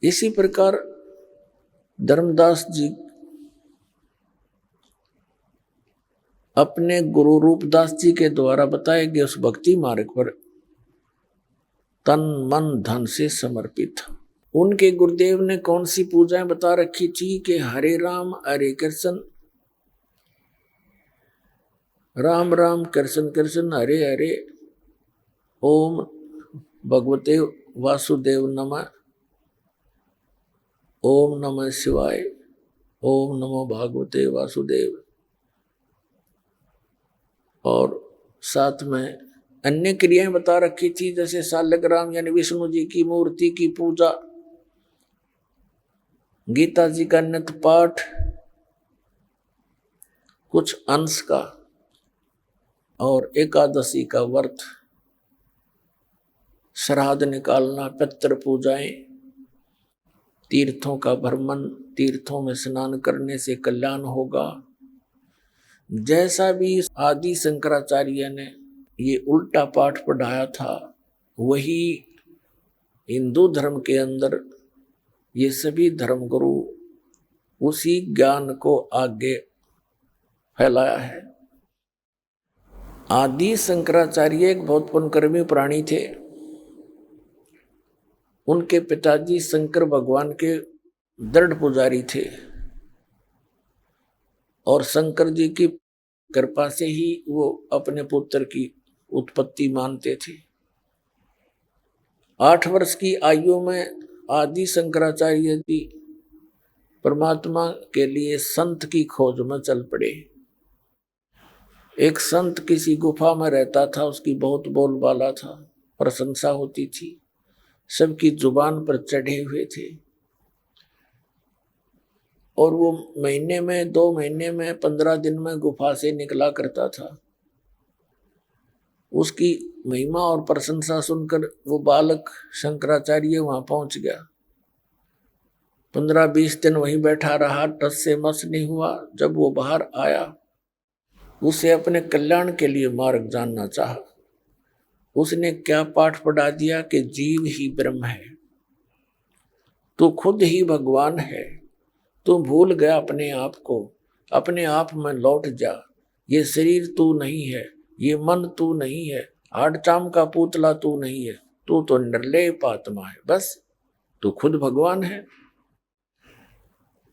इसी प्रकार धर्मदास जी अपने गुरु रूपदास जी के द्वारा बताए गए उस भक्ति मार्ग पर तन मन धन से समर्पित था। उनके गुरुदेव ने कौन सी पूजाएं बता रखी थी कि हरे राम हरे कृष्ण, राम राम कृष्ण कृष्ण हरे हरे, ओम भगवते वासुदेव नमः, ओम नमः शिवाय, ओम नमो भागवते वासुदेव। और साथ में अन्य क्रियाएं बता रखी थी, जैसे सालग्राम यानी विष्णु जी की मूर्ति की पूजा, गीता जी का नित्य पाठ, कुछ अंश का और एकादशी का व्रत, श्राद्ध निकालना, पितृ पूजाएं, तीर्थों का भ्रमण, तीर्थों में स्नान करने से कल्याण होगा। जैसा भी आदि शंकराचार्य ने ये उल्टा पाठ पढ़ाया था, वही हिंदू धर्म के अंदर ये सभी धर्मगुरु उसी ज्ञान को आगे फैलाया है। आदि शंकराचार्य एक बहुत पुण्यकर्मी प्राणी थे। उनके पिताजी शंकर भगवान के दृढ़ पुजारी थे और शंकर जी की कृपा से ही वो अपने पुत्र की उत्पत्ति मानते थे। 8 वर्ष की आयु में आदि शंकराचार्य जी परमात्मा के लिए संत की खोज में चल पड़े। एक संत किसी गुफा में रहता था, उसकी बहुत बोलबाला था, प्रशंसा होती थी, सबकी जुबान पर चढ़े हुए थे और वो महीने में, 2 महीने में, 15 दिन में गुफा से निकला करता था। उसकी महिमा और प्रशंसा सुनकर वो बालक शंकराचार्य वहां पहुंच गया। 15-20 दिन वहीं बैठा रहा, टस से मस नहीं हुआ। जब वो बाहर आया, उसे अपने कल्याण के लिए मार्ग जानना चाहा। उसने क्या पाठ पढ़ा दिया कि जीव ही ब्रह्म है, तू खुद ही भगवान है, तू भूल गया अपने आप को, अपने आप में लौट जा। ये शरीर तू नहीं है, ये मन तू नहीं है, आड़चाम का पुतला तू नहीं है, तू तो निर्लेप आत्मा है, बस तू खुद भगवान है।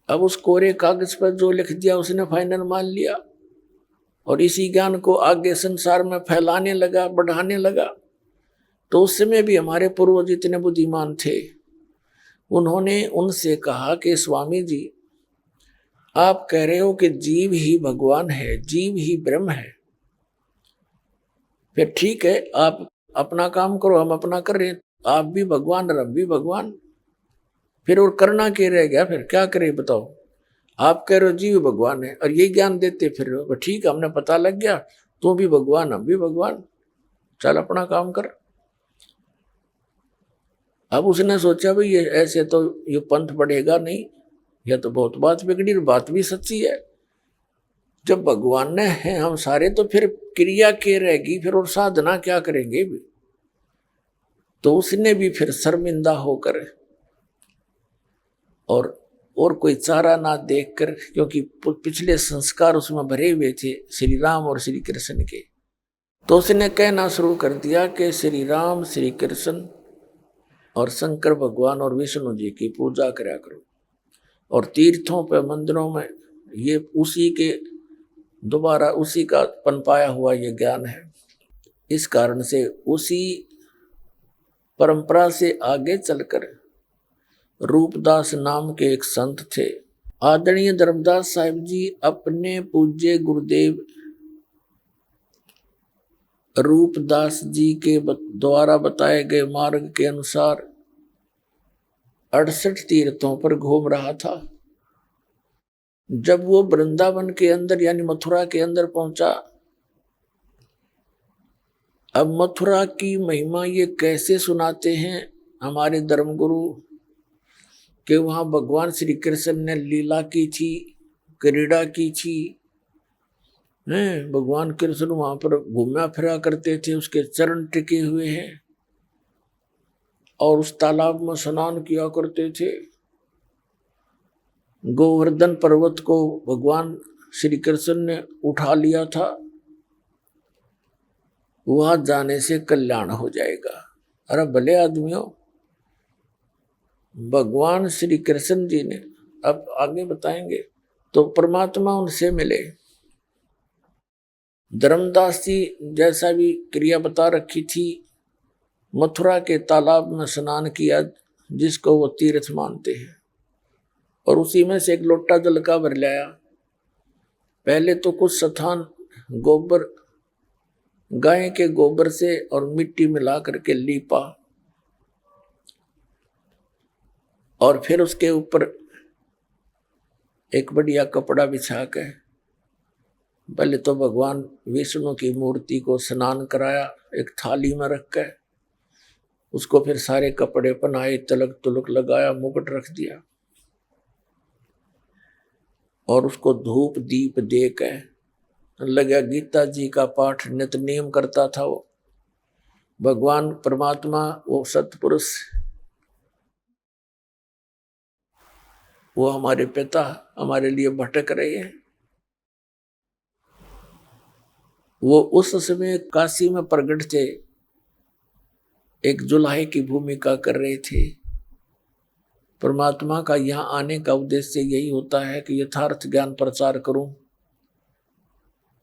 अब उस कोरे कागज पर जो लिख दिया उसने फाइनल मान लिया और इसी ज्ञान को आगे संसार में फैलाने लगा, बढ़ाने लगा। तो उस समय भी हमारे पूर्वज इतने बुद्धिमान थे, उन्होंने उनसे कहा कि स्वामी जी, आप कह रहे हो कि जीव ही भगवान है, जीव ही ब्रह्म है, फिर ठीक है, आप अपना काम करो, हम अपना कर रहे हैं, आप भी भगवान और हम भी भगवान, फिर और करना क्या रह गया? फिर क्या करें बताओ? आप कह रहे हो जीव भगवान है और यही ज्ञान देते फिर रहे, ठीक है, हमने पता लग गया, तू भी भगवान हम भी भगवान, चल अपना काम कर। अब उसने सोचा भाई ये ऐसे तो ये पंथ बढ़ेगा नहीं, यह तो बहुत बात बिगड़ी और बात भी सच्ची है। जब भगवान ने हैं हम सारे, तो फिर क्रिया क्या रहेगी, फिर और साधना क्या करेंगे भी? तो उसने भी फिर शर्मिंदा होकर और कोई चारा ना देखकर, क्योंकि पिछले संस्कार उसमें भरे हुए थे श्री राम और श्री कृष्ण के, तो उसने कहना शुरू कर दिया कि श्री राम, श्री कृष्ण और शंकर भगवान और विष्णु जी की पूजा करा करो। और तीर्थों पे, मंदिरों में ये उसी के दोबारा उसी का पनपाया हुआ ये ज्ञान है। इस कारण से उसी परंपरा से आगे चलकर रूपदास नाम के एक संत थे, आदरणीय धर्मदास साहिब जी अपने पूज्य गुरुदेव रूपदास जी के द्वारा बताए गए मार्ग के अनुसार 68 तीर्थों पर घूम रहा था। जब वो वृंदावन के अंदर यानी मथुरा के अंदर पहुंचा, अब मथुरा की महिमा ये कैसे सुनाते हैं हमारे धर्मगुरु कि वहां भगवान श्री कृष्ण ने लीला की थी, क्रीड़ा की थी, भगवान कृष्ण वहां पर घूमा फिरा करते थे, उसके चरण टिके हुए हैं और उस तालाब में स्नान किया करते थे। गोवर्धन पर्वत को भगवान श्री कृष्ण ने उठा लिया था, वहां जाने से कल्याण हो जाएगा। अरे भले आदमियों, भगवान श्री कृष्ण जी ने, अब आगे बताएंगे, तो परमात्मा उनसे मिले। धर्मदास जी जैसा भी क्रिया बता रखी थी, मथुरा के तालाब में स्नान किया जिसको वो तीर्थ मानते हैं, और उसी में से एक लोटा जल का भर लाया। पहले तो कुछ स्थान गोबर, गाय के गोबर से और मिट्टी मिला करके लीपा, और फिर उसके ऊपर एक बढ़िया कपड़ा बिछा के पहले तो भगवान विष्णु की मूर्ति को स्नान कराया एक थाली में रख के, उसको फिर सारे कपड़े पहनाए, तिलक तुलक लगाया, मुकुट रख दिया और उसको धूप दीप दे के लगा गीता जी का पाठ नित नियम करता था। वो भगवान परमात्मा, वो सतपुरुष, वो हमारे पिता हमारे लिए भटक रहे हैं। वो उस समय काशी में प्रकट थे, एक जुलाहे की भूमिका कर रहे थे। परमात्मा का यहाँ आने का उद्देश्य यही होता है कि यथार्थ ज्ञान प्रचार करूं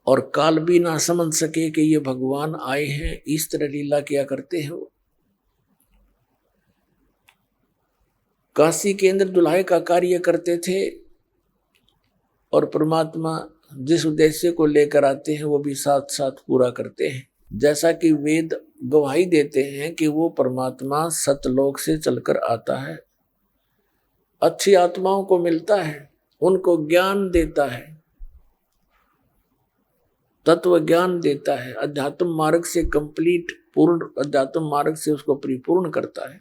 और काल भी ना समझ सके कि ये भगवान आए हैं, इस तरह लीला किया करते हैं। वो काशी के अंदर दुल्हाई का कार्य करते थे और परमात्मा जिस उद्देश्य को लेकर आते हैं वो भी साथ साथ पूरा करते हैं। जैसा कि वेद गवाही देते हैं कि वो परमात्मा सतलोक से चलकर आता है, अच्छी आत्माओं को मिलता है, उनको ज्ञान देता है, तत्व ज्ञान देता है, अध्यात्म मार्ग से कंप्लीट पूर्ण अध्यात्म मार्ग से उसको परिपूर्ण करता है।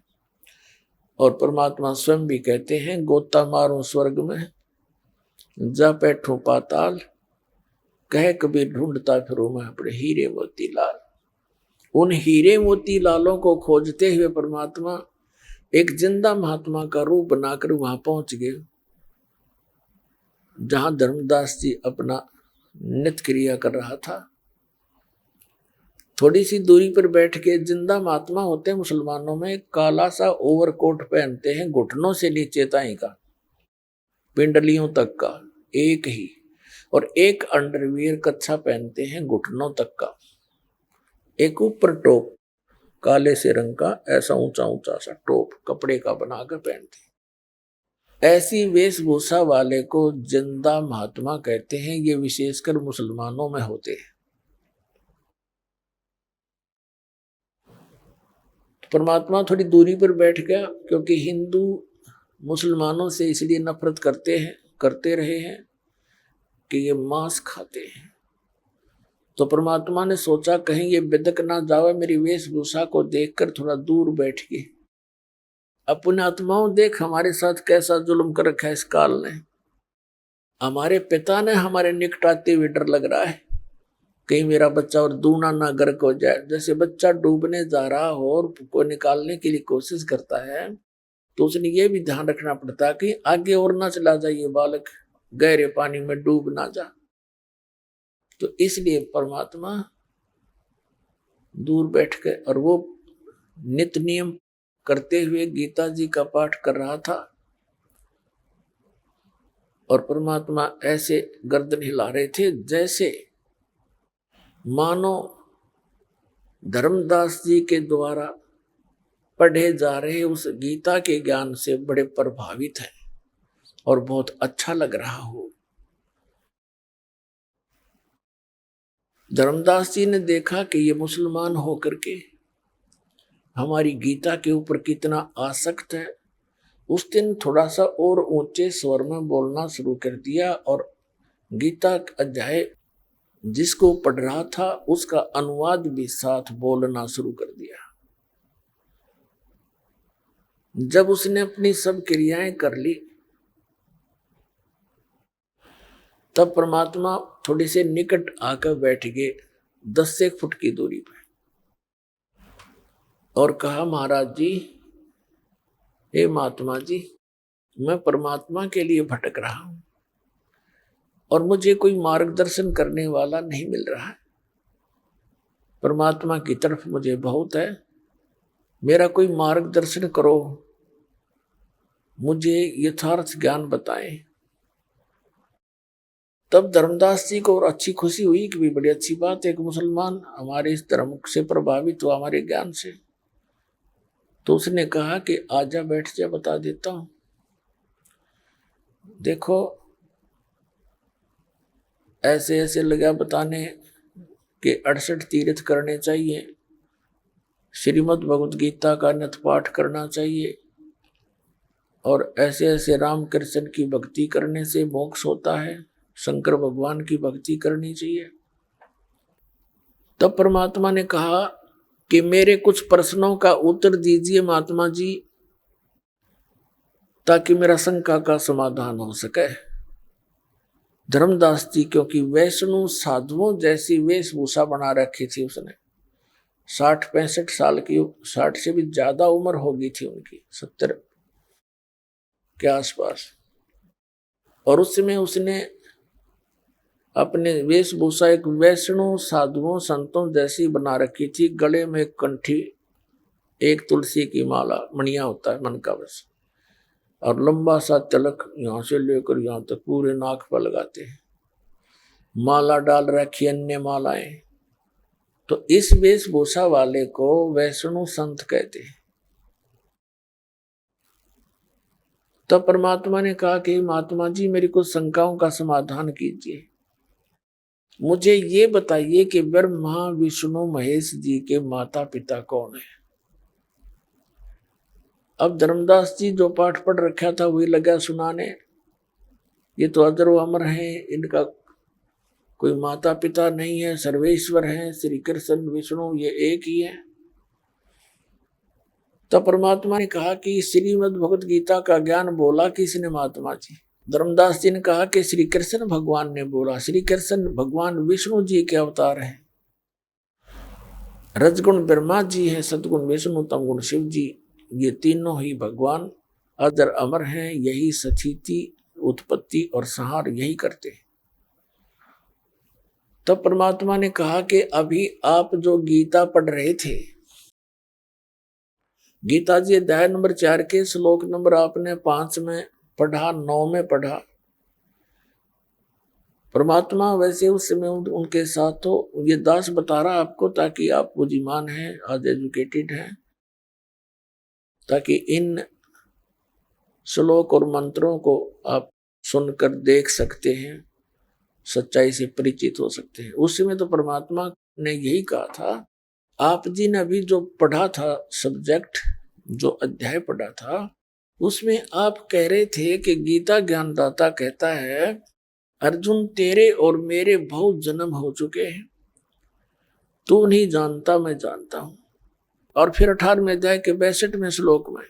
और परमात्मा स्वयं भी कहते हैं, गोता मारूं स्वर्ग में जा बैठूं पाताल, कह कबीर ढूंढता फिरूं मैं अपने हीरे मोती लाल। उन हीरे मोती लालों को खोजते हुए परमात्मा एक जिंदा महात्मा का रूप बनाकर वहां पहुंच गए, जहां धर्मदास जी अपना नित्य क्रिया कर रहा था। थोड़ी सी दूरी पर बैठ के जिंदा महात्मा होते हैं मुसलमानों में, काला सा ओवरकोट पहनते हैं, घुटनों से नीचे ताई का, पिंडलियों तक का एक ही, और एक अंडरवियर कच्छा पहनते हैं घुटनों तक का, एक ऊपर टोप काले से रंग का, ऐसा ऊंचा ऊंचा सा टोप कपड़े का बनाकर पहनते हैं। ऐसी वेशभूषा वाले को जिंदा महात्मा कहते हैं। ये विशेषकर मुसलमानों में होते हैं। परमात्मा थोड़ी दूरी पर बैठ गया, क्योंकि हिंदू मुसलमानों से इसलिए नफरत करते रहे हैं कि ये मांस खाते हैं। तो परमात्मा ने सोचा कहीं ये बिदक ना जावे, मेरी वेशभूषा को देखकर थोड़ा दूर बैठ गए। अपने आत्माओं देख हमारे साथ कैसा जुल्म कर रखा है इस काल ने। हमारे पिता ने हमारे निकट आते हुए डर लग रहा है, कहीं मेरा बच्चा और दूना ना गर्क हो जाए। जैसे बच्चा डूबने जा रहा हो और को निकालने के लिए कोशिश करता है, तो उसने ये भी ध्यान रखना पड़ता है कि आगे और ना चला जाए ये बालक, गहरे पानी में डूब ना जा। तो इसलिए परमात्मा दूर बैठ के और वो नित्य नियम करते हुए गीता जी का पाठ कर रहा था। और परमात्मा ऐसे गर्दन हिला रहे थे जैसे मानो धर्मदास जी के द्वारा पढ़े जा रहे उस गीता के ज्ञान से बड़े प्रभावित हैं और बहुत अच्छा लग रहा हो। धर्मदास जी ने देखा कि ये मुसलमान होकर के हमारी गीता के ऊपर कितना आसक्त है। उस दिन थोड़ा सा और ऊंचे स्वर में बोलना शुरू कर दिया और गीता अध्याय जिसको पढ़ रहा था उसका अनुवाद भी साथ बोलना शुरू कर दिया। जब उसने अपनी सब क्रियाएं कर ली, तब परमात्मा थोड़े से निकट आकर बैठ गए 10 फुट की दूरी पर और कहा, महाराज जी, हे महात्मा जी, मैं परमात्मा के लिए भटक रहा हूं और मुझे कोई मार्गदर्शन करने वाला नहीं मिल रहा है। परमात्मा की तरफ मुझे बहुत है, मेरा कोई मार्गदर्शन करो, मुझे यथार्थ ज्ञान बताएं। तब धर्मदास जी को और अच्छी खुशी हुई कि भी बड़ी अच्छी बात है, एक मुसलमान हमारे इस धर्म से प्रभावित हुआ, हमारे ज्ञान से। तो उसने कहा कि आजा, बैठ जा, बता देता हूं। देखो, ऐसे ऐसे लगा बताने कि 68 तीर्थ करने चाहिए, श्रीमद् भगवद गीता का नित्य पाठ करना चाहिए और ऐसे ऐसे राम कृष्ण की भक्ति करने से मोक्ष होता है, शंकर भगवान की भक्ति करनी चाहिए। तब परमात्मा ने कहा कि मेरे कुछ प्रश्नों का उत्तर दीजिए महात्मा जी, ताकि मेरा शंका का समाधान हो सके। धर्मदास जी, क्योंकि वैष्णव साधुओं जैसी वेशभूषा बना रखी थी उसने, 60-65 साल की, 60 से भी ज्यादा उम्र होगी थी उनकी, 70 के आसपास। और उसमें उसने अपने वेशभूषा एक वैष्णव साधुओं संतों जैसी बना रखी थी। गले में कंठी, एक तुलसी की माला, मणिया होता है मन का बस, और लंबा सा तिलक यहाँ से लेकर यहाँ तक पूरे नाक पर लगाते हैं। माला डाल रखी, अन्य मालाएं। तो इस वेशभूषा वाले को वैष्णव संत कहते हैं। तो परमात्मा ने कहा कि महात्मा जी, मेरी कुछ शंकाओं का समाधान कीजिए। मुझे ये बताइए कि ब्रह्मा विष्णु महेश जी के माता पिता कौन है। अब धर्मदास जी जो पाठ पढ़ रखा था वही लगा सुनाने। ये तो अजर व अमर है, इनका कोई माता पिता नहीं है, सर्वेश्वर है, श्री कृष्ण विष्णु ये एक ही है। तब परमात्मा ने कहा कि श्रीमद् भगवत गीता का ज्ञान बोला किसने महात्मा जी। धर्मदास जी ने कहा कि श्री कृष्ण भगवान ने बोला। श्री कृष्ण भगवान विष्णु जी के अवतार हैं। रजगुण ब्रह्मा जी हैं, सदगुण विष्णु, तमगुण शिव जी। ये तीनों ही भगवान अजर अमर हैं। यही स्थिति, उत्पत्ति और संहार यही करते हैं। तब परमात्मा ने कहा कि अभी आप जो गीता पढ़ रहे थे, गीता जी अध्याय नंबर 4 के श्लोक नंबर आपने 5 में पढ़ा, 9 में पढ़ा। परमात्मा वैसे उस समय उनके साथ तो ये दास बता रहा आपको, ताकि आप बुद्धिमान हैं, आज एजुकेटेड हैं, ताकि इन श्लोक और मंत्रों को आप सुनकर देख सकते हैं, सच्चाई से परिचित हो सकते हैं। उस समय तो परमात्मा ने यही कहा था। आप जी ने अभी जो पढ़ा था सब्जेक्ट, जो अध्याय पढ़ा था, उसमें आप कह रहे थे कि गीता ज्ञानदाता कहता है, अर्जुन तेरे और मेरे बहुत जन्म हो चुके हैं, तू नहीं जानता मैं जानता हूं। और फिर 18वें अध्याय के 62वें श्लोक में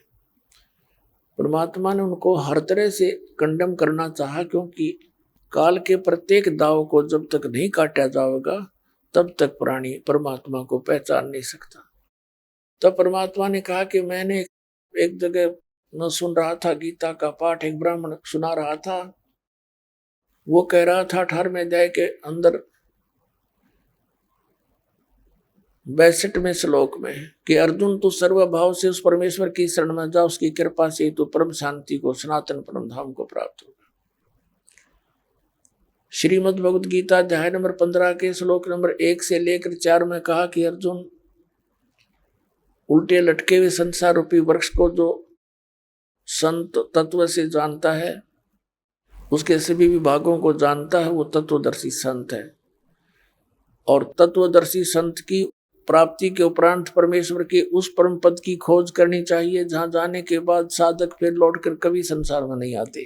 परमात्मा ने उनको हर तरह से कंडम करना चाहा, क्योंकि काल के प्रत्येक दाव को जब तक नहीं काटा जाएगा तब तक प्राणी परमात्मा को पहचान नहीं सकता। तब परमात्मा ने कहा कि मैंने एक जगह मैं सुन रहा था गीता का पाठ, एक ब्राह्मण सुना रहा था। वो कह रहा था 18वें अध्याय के अंदर 62वें श्लोक में कि अर्जुन तू सर्वभाव से उस परमेश्वर की शरण में जा, उसकी कृपा से तू परम शांति को, सनातन परम धाम को प्राप्त होगा। श्रीमद् भगवत गीता अध्याय नंबर 15 के श्लोक नंबर 1 से लेकर 4 में कहा कि अर्जुन, उल्टे लटके हुए संसार रूपी वृक्ष को जो संत तत्व से जानता है, उसके सभी विभागों को जानता है, वो तत्वदर्शी संत है। और तत्वदर्शी संत की प्राप्ति के उपरांत परमेश्वर के उस परम पद की खोज करनी चाहिए, जहां जाने के बाद साधक फिर लौटकर कभी संसार में नहीं आते।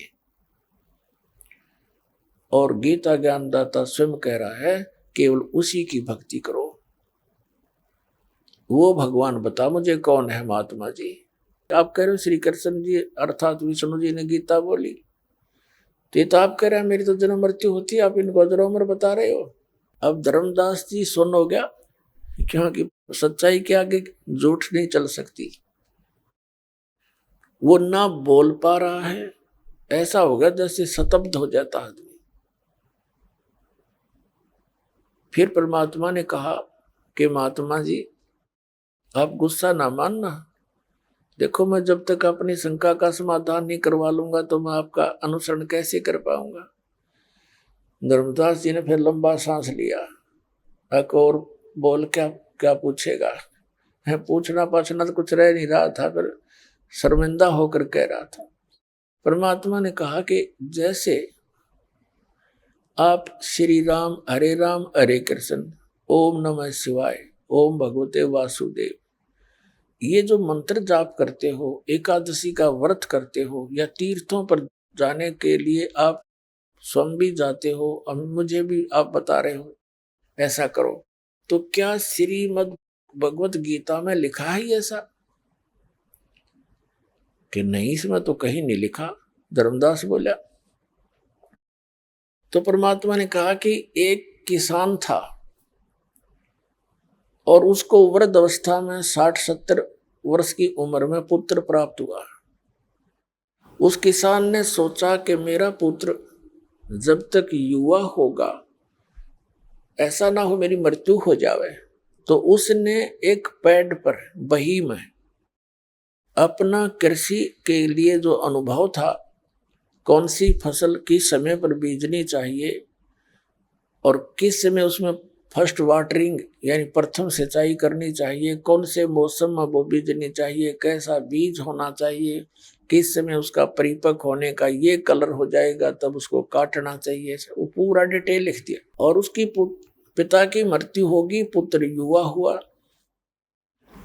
और गीता ज्ञानदाता स्वयं कह रहा है, केवल उसी की भक्ति करो। वो भगवान बता मुझे कौन है महात्मा जी। आप कह रहे हो श्री कृष्ण जी अर्थात विष्णु जी ने गीता बोली, तो आप कह रहे हैं मेरी तो जन्म मृत्यु होती है, आप इनको अजर अमर बता रहे हो। अब धर्मदास जी सुन हो गया, क्योंकि सच्चाई के आगे झूठ नहीं चल सकती। वो ना बोल पा रहा है, ऐसा होगा जैसे स्तब्ध हो जाता आदमी। फिर परमात्मा ने कहा कि महात्मा जी आप गुस्सा ना मानना, देखो मैं जब तक अपनी शंका का समाधान नहीं करवा लूंगा तो मैं आपका अनुसरण कैसे कर पाऊंगा। धर्मदास जी ने फिर लंबा सांस लिया, और बोल क्या पूछेगा, है पूछना पाछना तो कुछ रह नहीं रहा था, फिर शर्मिंदा होकर कह रहा था। परमात्मा ने कहा कि जैसे आप श्री राम हरे कृष्ण, ओम नमः शिवाय, ओम भगवते वासुदेव, ये जो मंत्र जाप करते हो, एकादशी का व्रत करते हो, या तीर्थों पर जाने के लिए आप स्वयं भी जाते हो, अब मुझे भी आप बता रहे हो ऐसा करो, तो क्या श्रीमद् भगवत गीता में लिखा है ऐसा? कि नहीं, इसमें तो कहीं नहीं लिखा। धर्मदास बोला। तो परमात्मा ने कहा कि एक किसान था और उसको वृद्ध अवस्था में 60-70 वर्ष की उम्र में पुत्र प्राप्त हुआ। उस किसान ने सोचा कि मेरा पुत्र जब तक युवा होगा, ऐसा ना हो मेरी मृत्यु हो जावे, तो उसने एक पैड पर बही में अपना कृषि के लिए जो अनुभव था, कौन सी फसल किस समय पर बीजनी चाहिए और किस समय उसमें फर्स्ट वाटरिंग यानी प्रथम सिंचाई करनी चाहिए, कौन से मौसम में वो बीजनी चाहिए, कैसा बीज होना चाहिए, किस समय उसका परिपक्व होने का ये कलर हो जाएगा तब उसको काटना चाहिए, वो पूरा डिटेल लिख दिया। और उसकी पिता की मृत्यु होगी, पुत्र युवा हुआ।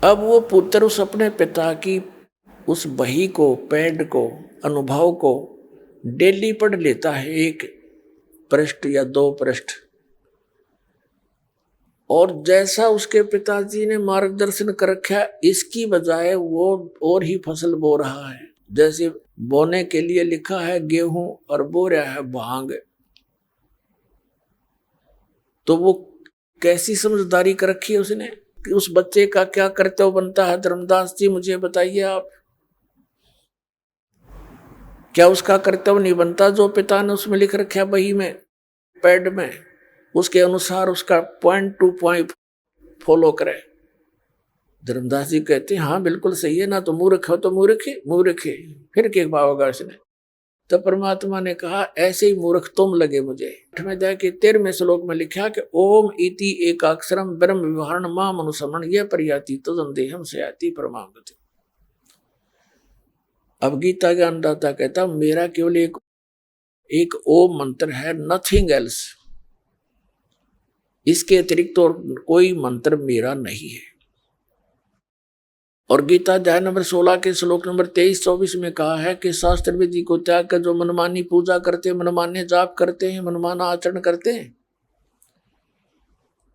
अब वो पुत्र उस अपने पिता की उस बही को, पैड को, अनुभव को डेली पढ़ लेता है, 1 पृष्ठ या 2 पृष्ठ, और जैसा उसके पिताजी ने मार्गदर्शन कर रखा, इसकी बजाय वो और ही फसल बो रहा है। जैसे बोने के लिए लिखा है गेहूं और बो रहा है भांग। तो वो कैसी समझदारी कर रखी है उसने कि उस बच्चे का क्या कर्तव्य बनता है? धर्मदास जी मुझे बताइए आप, क्या उसका कर्तव्य नहीं बनता जो पिता ने उसमें लिख रखा बही में, पैड में, उसके अनुसार उसका पॉइंट टू पॉइंट फॉलो करे? धर्मदास जी कहते हैं हाँ बिल्कुल सही है, ना तो मूर्ख हो तो मूर्ख है, फिर क्या पाओगा उसने? तो परमात्मा ने कहा ऐसे ही मूर्ख तुम लगे मुझे। 8वें अध्याय के 13वें श्लोक में लिखा कि ओम इति एकाक्षरम ब्रह्म विवरण मां मनुसमण ये परियाति तदम देहम से आती परमागति। अब गीता के अन्नदाता कहता मेरा केवल एक ओम मंत्र है, नथिंग एल्स, इसके अतिरिक्त और कोई मंत्र मेरा नहीं है। और गीता अध्याय नंबर 16 के श्लोक नंबर 23-24 में कहा है कि शास्त्र विधि को त्याग कर जो मनमानी पूजा करते हैं, मनमाने जाप करते हैं, मनमाना आचरण करते हैं,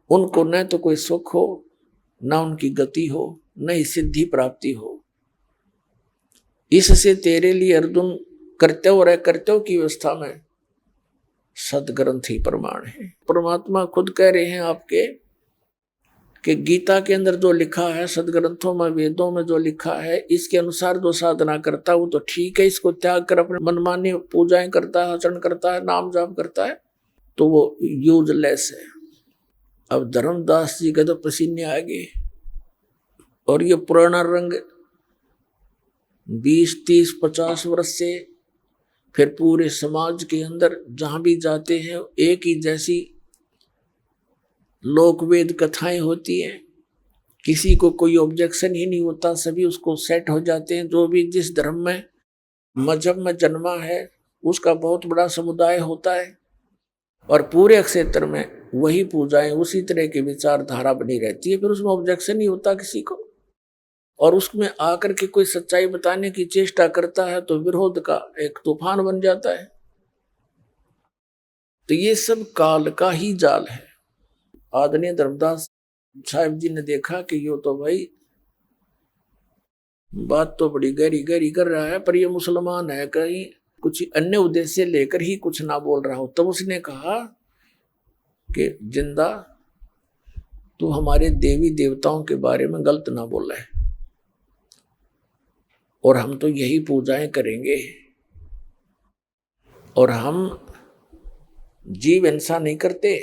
उनको न तो कोई सुख हो, न उनकी गति हो, न ही सिद्धि प्राप्ति हो। इससे तेरे लिए अर्जुन कर्तव्य और अकर्तव्य की व्यवस्था में सदग्रंथ ही प्रमाण है। परमात्मा खुद कह रहे हैं आपके कि गीता के अंदर जो लिखा है, सदग्रंथों में, वेदों में जो लिखा है, इसके अनुसार जो साधना करता है वो तो ठीक है, इसको त्याग कर अपने मनमानी पूजाएं करता है, आचरण करता है, नाम जाप करता है, तो वो यूजलेस है। अब धर्मदास जी के तो पसीने आ गए, और ये पुराना रंग 20, 30, 50 वर्ष से फिर पूरे समाज के अंदर जहां भी जाते हैं एक ही जैसी लोकवेद कथाएं होती हैं, किसी को कोई ऑब्जेक्शन ही नहीं होता, सभी उसको सेट हो जाते हैं। जो भी जिस धर्म में, मजहब में जन्मा है उसका बहुत बड़ा समुदाय होता है, और पूरे क्षेत्र में वही पूजाएं, उसी तरह की विचारधारा बनी रहती है, फिर उसमें ऑब्जेक्शन नहीं होता किसी को। और उसमें आकर के कोई सच्चाई बताने की चेष्टा करता है तो विरोध का एक तूफान बन जाता है। तो ये सब काल का ही जाल है। आदरणीय धर्मदास साहिब जी ने देखा कि यो तो भाई बात तो बड़ी गहरी गहरी कर रहा है, पर ये मुसलमान है, कहीं कुछ अन्य उद्देश्य लेकर ही कुछ ना बोल रहा हो। तब उसने कहा कि जिंदा तू हमारे देवी देवताओं के बारे में गलत ना बोला है, और हम तो यही पूजाएं करेंगे, और हम जीव हिंसा नहीं करते।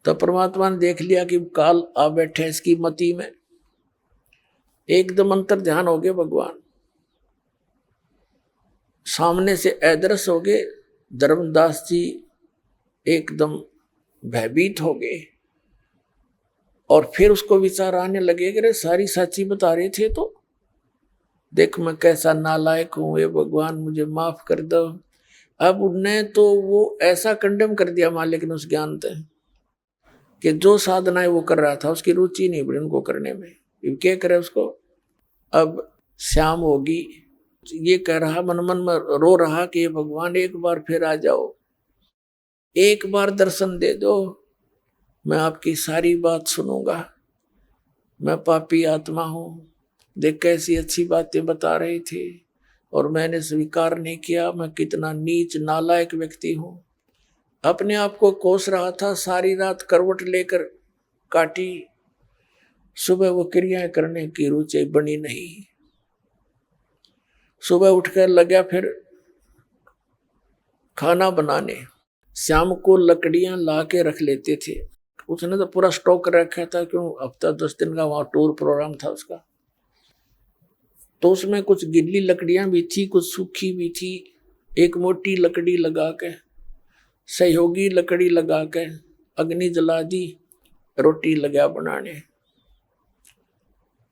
तो परमात्मा ने देख लिया कि काल आ बैठे इसकी मति में, एकदम अंतर ध्यान हो गए भगवान, सामने से अदृश्य हो गए। धर्मदास जी एकदम भयभीत हो गए, और फिर उसको विचार आने लगे कि सारी सच्ची बता रहे थे तो देख मैं कैसा नालायक हूं, ये भगवान मुझे माफ कर दो। अब उनने तो वो ऐसा कंडेम कर दिया मालिक ने उस ज्ञान से कि जो साधनाएं वो कर रहा था उसकी रुचि नहीं पड़ी उनको करने में। क्या करे उसको? अब शाम होगी, ये कह रहा, मन मन में रो रहा कि भगवान एक बार फिर आ जाओ, एक बार दर्शन दे दो, मैं आपकी सारी बात सुनूंगा। मैं पापी आत्मा हूं, देख कैसी अच्छी बातें बता रही थी और मैंने स्वीकार नहीं किया। मैं कितना नीच नालायक व्यक्ति हूं। अपने आप को कोस रहा था, सारी रात करवट लेकर काटी, सुबह वो क्रियाएं करने की रुचि बनी नहीं। सुबह उठकर लगा फिर खाना बनाने। शाम को लकड़ियां ला के रख लेते थे, उसने तो पूरा स्टॉक रखा था, क्यों हफ्ता 10 दिन का वहां टूर प्रोग्राम था उसका। तो उसमें कुछ गिल्ली लकड़ियां भी थी, कुछ सूखी भी थी। एक मोटी लकड़ी लगा के, सहयोगी लकड़ी लगा के अग्नि जला दी, रोटी लगा बनाने।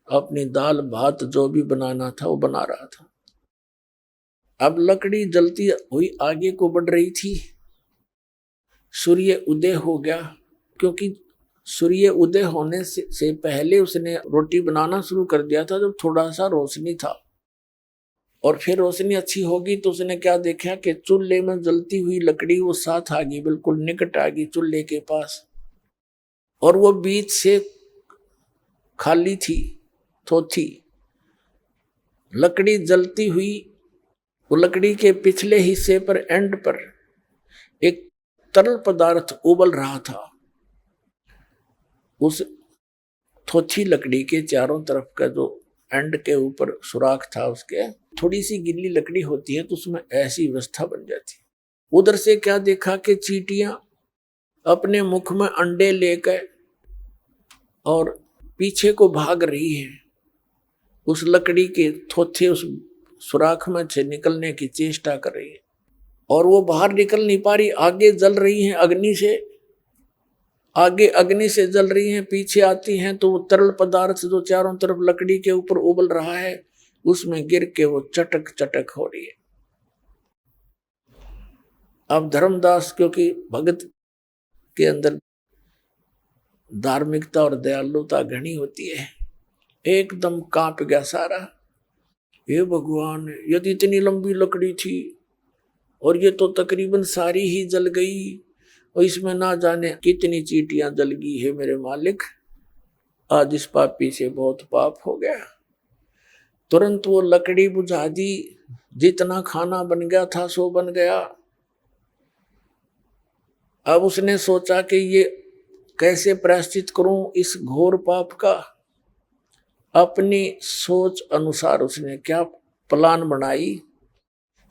अपनी दाल भात जो भी बनाना था वो बना रहा था। अब लकड़ी जलती हुई आगे को बढ़ रही थी। सूर्य उदय हो गया, क्योंकि सूर्य उदय होने से पहले उसने रोटी बनाना शुरू कर दिया था, जब थोड़ा सा रोशनी था। और फिर रोशनी अच्छी होगी तो उसने क्या देखा कि चूल्हे में जलती हुई लकड़ी वो साथ आ गई, बिल्कुल निकट आ गई चूल्हे के पास, और वो बीच से खाली थी, थोथी लकड़ी जलती हुई। वो लकड़ी के पिछले हिस्से पर, एंड पर एक तरल पदार्थ उबल रहा था। उस थोथी लकड़ी के चारों तरफ का जो एंड के ऊपर सुराख था, उसके थोड़ी सी गिल्ली लकड़ी होती है तो उसमें ऐसी व्यवस्था बन जाती। उधर से क्या देखा कि चींटियां अपने मुख में अंडे लेकर और पीछे को भाग रही हैं। उस लकड़ी के थोथे उस सुराख में से निकलने की चेष्टा कर रही है, और वो बाहर निकल नहीं पा रही। आगे जल रही हैं अग्नि से, आगे अग्नि से जल रही हैं, पीछे आती हैं तो वो तरल पदार्थ जो चारों तरफ लकड़ी के ऊपर उबल रहा है, उसमें गिर के वो चटक चटक हो रही है। अब धर्मदास, क्योंकि भगत के अंदर धार्मिकता और दयालुता घनी होती है, एकदम कांप गया सारा। हे भगवान, यदि इतनी लंबी लकड़ी थी और ये तो तकरीबन सारी ही जल गई, और इसमें ना जाने कितनी चींटियां जल गई है मेरे मालिक। आज इस पापी से बहुत पाप हो गया। तुरंत वो लकड़ी बुझा दी, जितना खाना बन गया था सो बन गया। अब उसने सोचा कि ये कैसे प्रायश्चित करूं इस घोर पाप का। अपनी सोच अनुसार उसने क्या प्लान बनाई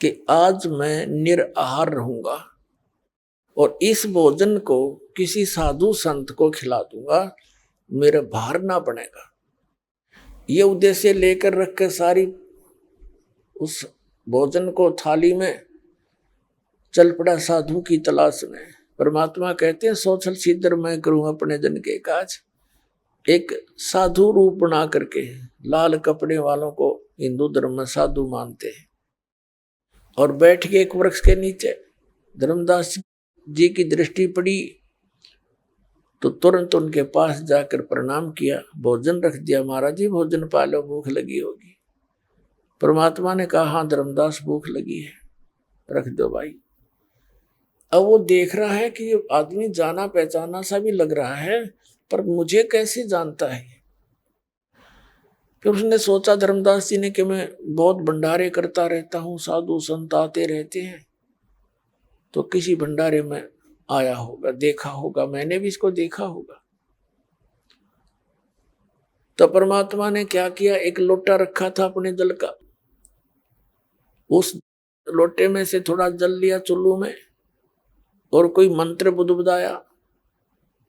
कि आज मैं निराहार रहूंगा और इस भोजन को किसी साधु संत को खिला दूंगा, मेरा भार ना बनेगा। ये उद्देश्य लेकर रख के सारी उस भोजन को थाली में चल पड़ा साधु की तलाश में। परमात्मा कहते हैं, सोचल छिद्र मैं करूं अपने जन के काज। एक साधु रूप बना करके, लाल कपड़े वालों को हिंदू धर्म में साधु मानते हैं, और बैठ के एक वृक्ष के नीचे धर्मदास जी की दृष्टि पड़ी तो तुरंत उनके पास जाकर प्रणाम किया, भोजन रख दिया। महाराज जी भोजन पा लो, भूख लगी होगी। परमात्मा ने कहा, हाँ धर्मदास भूख लगी है, रख दो भाई। अब वो देख रहा है कि ये आदमी जाना पहचाना सा भी लग रहा है, पर मुझे कैसे जानता है। फिर उसने सोचा धर्मदास जी ने कि मैं बहुत भंडारे करता रहता हूँ, साधु संत आते रहते हैं, तो किसी भंडारे में आया होगा, देखा होगा, मैंने भी इसको देखा होगा। तो परमात्मा ने क्या किया, एक लोटा रखा था अपने जल का, उस लोटे में से थोड़ा जल लिया चुल्लू में, और कोई मंत्र बुदबुदाया,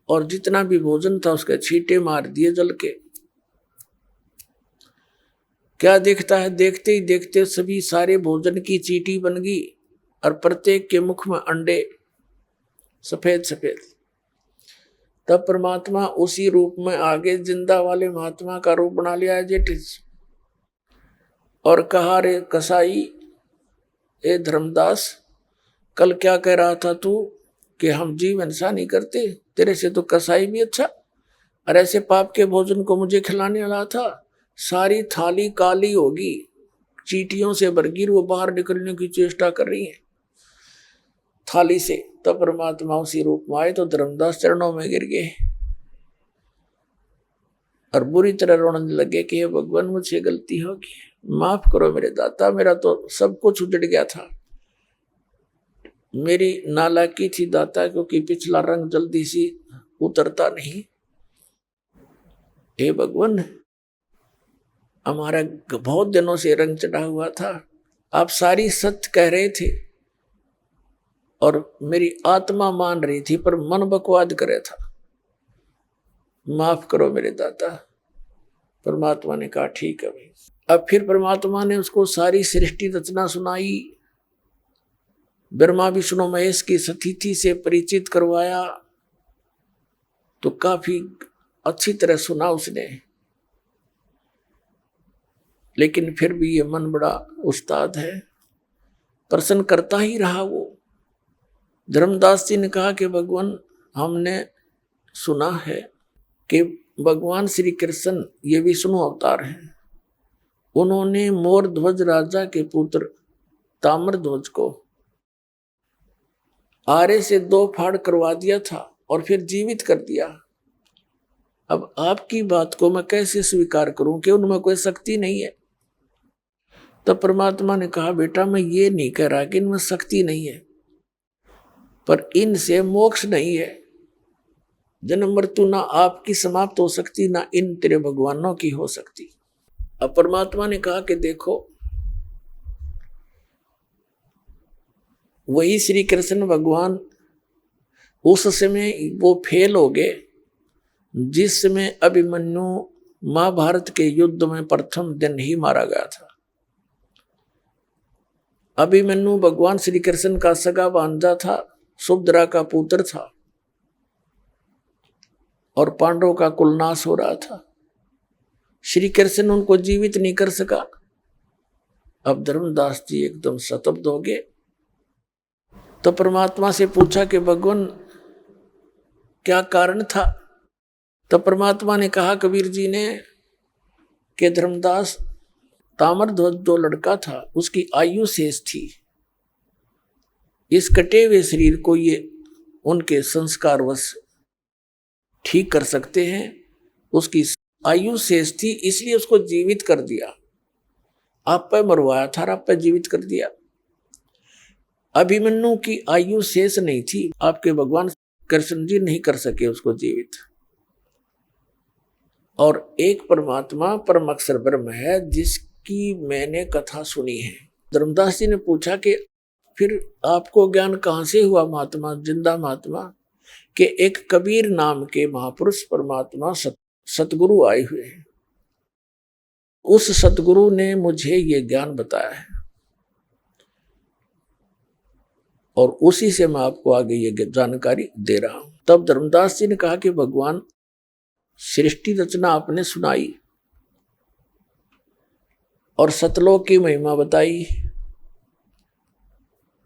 और जितना भी भोजन था उसके छींटे मार दिए जल के। क्या दिखता है, देखते ही देखते सभी सारे भोजन की चींटी बन गई, और प्रत्येक के मुख में अंडे सफेद सफेद। तब परमात्मा उसी रूप में आगे जिंदा वाले महात्मा का रूप बना लिया है जेठिस, और कहा, रे कसाई, ए धर्मदास, कल क्या कह रहा था तू कि हम जीव हिंसा नहीं करते, तेरे से तो कसाई भी अच्छा, और ऐसे पाप के भोजन को मुझे खिलाने वाला था। सारी थाली काली होगी, चींटियों से भरगिर वो बाहर निकलने की चेष्टा कर रही है थाली से। तब परमात्मा उसी रूप में आए तो धर्मदास चरणों में गिर गए और बुरी तरह रोने लगे कि हे भगवान, मुझसे गलती होगी, माफ करो मेरे दाता, मेरा तो सब कुछ उजड़ गया था, मेरी नालायकी थी दाता, क्योंकि पिछला रंग जल्दी सी उतरता नहीं। हे भगवान, हमारा बहुत दिनों से रंग चढ़ा हुआ था, आप सारी सत्य कह रहे थे और मेरी आत्मा मान रही थी, पर मन बकवाद करे था, माफ करो मेरे दाता। परमात्मा ने कहा ठीक है भाई। अब फिर परमात्मा ने उसको सारी सृष्टि रचना सुनाई, ब्रह्मा विष्णु महेश की स्थिति से परिचित करवाया, तो काफी अच्छी तरह सुना उसने। लेकिन फिर भी ये मन बड़ा उस्ताद है, प्रश्न करता ही रहा वो। धर्मदास जी ने कहा कि भगवान, हमने सुना है कि भगवान श्री कृष्ण ये विष्णु अवतार हैं, उन्होंने मोर ध्वज राजा के पुत्र ताम्र ध्वज को आरे से 2 फाड़ करवा दिया था और फिर जीवित कर दिया। अब आपकी बात को मैं कैसे स्वीकार करूं कि उनमें कोई शक्ति नहीं है? तब परमात्मा ने कहा, बेटा मैं ये नहीं कह रहा कि इनमें शक्ति नहीं है, पर इनसे मोक्ष नहीं है। जन्म मृत्यु ना आपकी समाप्त हो सकती, ना इन तेरे भगवानों की हो सकती। अब परमात्मा ने कहा कि देखो, वही श्री कृष्ण भगवान उस समय वो फेल हो गए जिस समय अभिमन्यु महाभारत के युद्ध में प्रथम दिन ही मारा गया था। अभिमन्यु भगवान श्री कृष्ण का सगा भांजा था, सुभद्रा का पुत्र था और पांडवों का कुलनाश हो रहा था। श्री कृष्ण उनको जीवित नहीं कर सका। अब धर्मदास जी एकदम स्तब्ध हो गए। तो परमात्मा से पूछा कि भगवान क्या कारण था? तो परमात्मा ने कहा कबीर जी ने कि धर्मदास, ताम्रध्वज जो लड़का था उसकी आयु शेष थी, इस कटे हुए शरीर को ये उनके संस्कारवश ठीक कर सकते हैं। उसकी आयु शेष थी, इसलिए उसको जीवित कर दिया। आप पे मरवाया था, आप पे जीवित कर दिया। अभिमन्यु की आयु शेष नहीं थी, आपके भगवान कृष्ण जी नहीं कर सके उसको जीवित। और एक परमात्मा परम अक्षर ब्रह्म है जिसकी मैंने कथा सुनी है। धर्मदास जी ने पूछा कि फिर आपको ज्ञान कहां से हुआ महात्मा, जिंदा महात्मा? कि एक कबीर नाम के महापुरुष परमात्मा सतगुरु आए हुए हैं, उस सतगुरु ने मुझे ये ज्ञान बताया है और उसी से मैं आपको आगे ये जानकारी दे रहा हूं। तब धर्मदास जी ने कहा कि भगवान, सृष्टि रचना आपने सुनाई और सतलोक की महिमा बताई,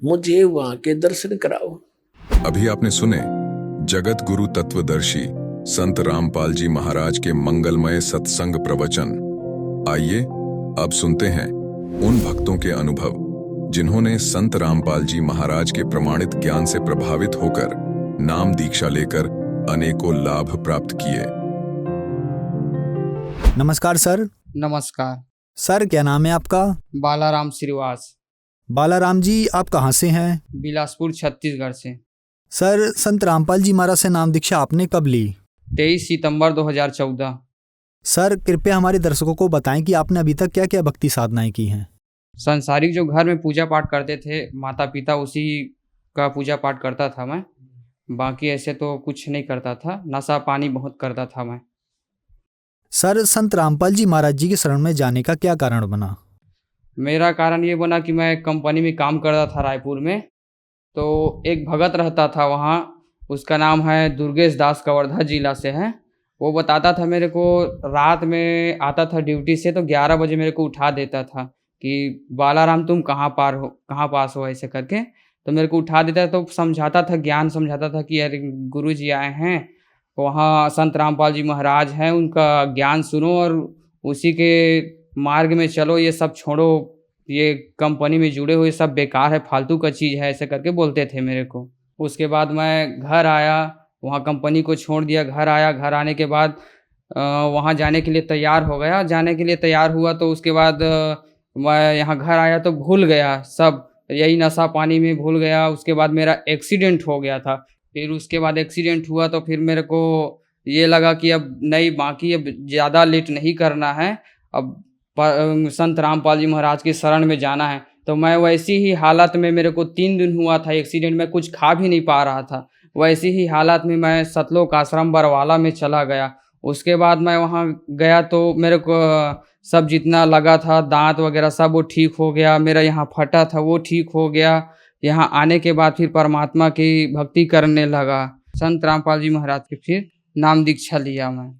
मुझे वहां के दर्शन कराओ।
अभी आपने सुने जगत गुरु तत्वदर्शी संत रामपाल जी महाराज के मंगलमय सत्संग प्रवचन। आइए अब सुनते हैं उन भक्तों के अनुभव जिन्होंने संत रामपाल जी महाराज के प्रमाणित ज्ञान से प्रभावित होकर नाम दीक्षा लेकर अनेकों लाभ प्राप्त किए।
नमस्कार सर।
नमस्कार
सर, क्या नाम है आपका?
बालाराम श्रीवास।
बालाराम जी, आप कहाँ से हैं?
बिलासपुर छत्तीसगढ़ से।
सर, संत रामपाल जी महाराज से नाम दीक्षा आपने कब ली?
23 सितंबर 2014।
सर, कृपया हमारे दर्शकों को बताएं कि आपने अभी तक क्या क्या भक्ति साधनाएं की हैं।
संसारिक जो घर में पूजा पाठ करते थे माता पिता, उसी का पूजा पाठ करता था मैं। बाकी ऐसे तो कुछ नहीं करता था। नशा पानी बहुत करता था मैं।
सर, संत रामपाल जी महाराज जी के शरण में जाने का क्या कारण बना?
मेरा कारण ये बना कि मैं कंपनी में काम करता था रायपुर में, तो एक भगत रहता था वहाँ, उसका नाम है दुर्गेश दास, कवर्धा जिला से है। वो बताता था मेरे को, रात में आता था ड्यूटी से तो 11 बजे मेरे को उठा देता था कि बालाराम तुम कहाँ पास हो ऐसे करके। तो मेरे को उठा देता तो समझाता था, ज्ञान समझाता था कि अरे गुरु जी आए हैं, वहाँ संत रामपाल जी महाराज हैं, उनका ज्ञान सुनो और उसी के मार्ग में चलो, ये सब छोड़ो, ये कंपनी में जुड़े हुए सब बेकार है, फालतू का चीज़ है, ऐसे करके बोलते थे मेरे को। उसके बाद मैं घर आया, वहाँ कंपनी को छोड़ दिया, घर आया। घर आने के बाद वहाँ जाने के लिए तैयार हो गया। जाने के लिए तैयार हुआ तो उसके बाद मैं यहाँ घर आया तो भूल गया सब, यही नशा पानी में भूल गया। उसके बाद मेरा एक्सीडेंट हो गया था। फिर उसके बाद एक्सीडेंट हुआ तो फिर मेरे को ये लगा कि अब नहीं, बाकी अब ज़्यादा लेट नहीं करना है, अब संत रामपाल जी महाराज की शरण में जाना है। तो मैं वैसी ही हालत में, मेरे को 3 दिन हुआ था एक्सीडेंट में, कुछ खा भी नहीं पा रहा था। वैसी ही हालत में मैं सतलोक आश्रम बरवाला में चला गया। उसके बाद मैं वहाँ गया तो मेरे को सब जितना लगा था, दांत वगैरह सब वो ठीक हो गया। मेरा यहाँ फटा था वो ठीक हो गया। यहाँ आने के बाद फिर परमात्मा की भक्ति करने लगा। संत रामपाल जी महाराज की फिर नाम दीक्षा लिया मैं।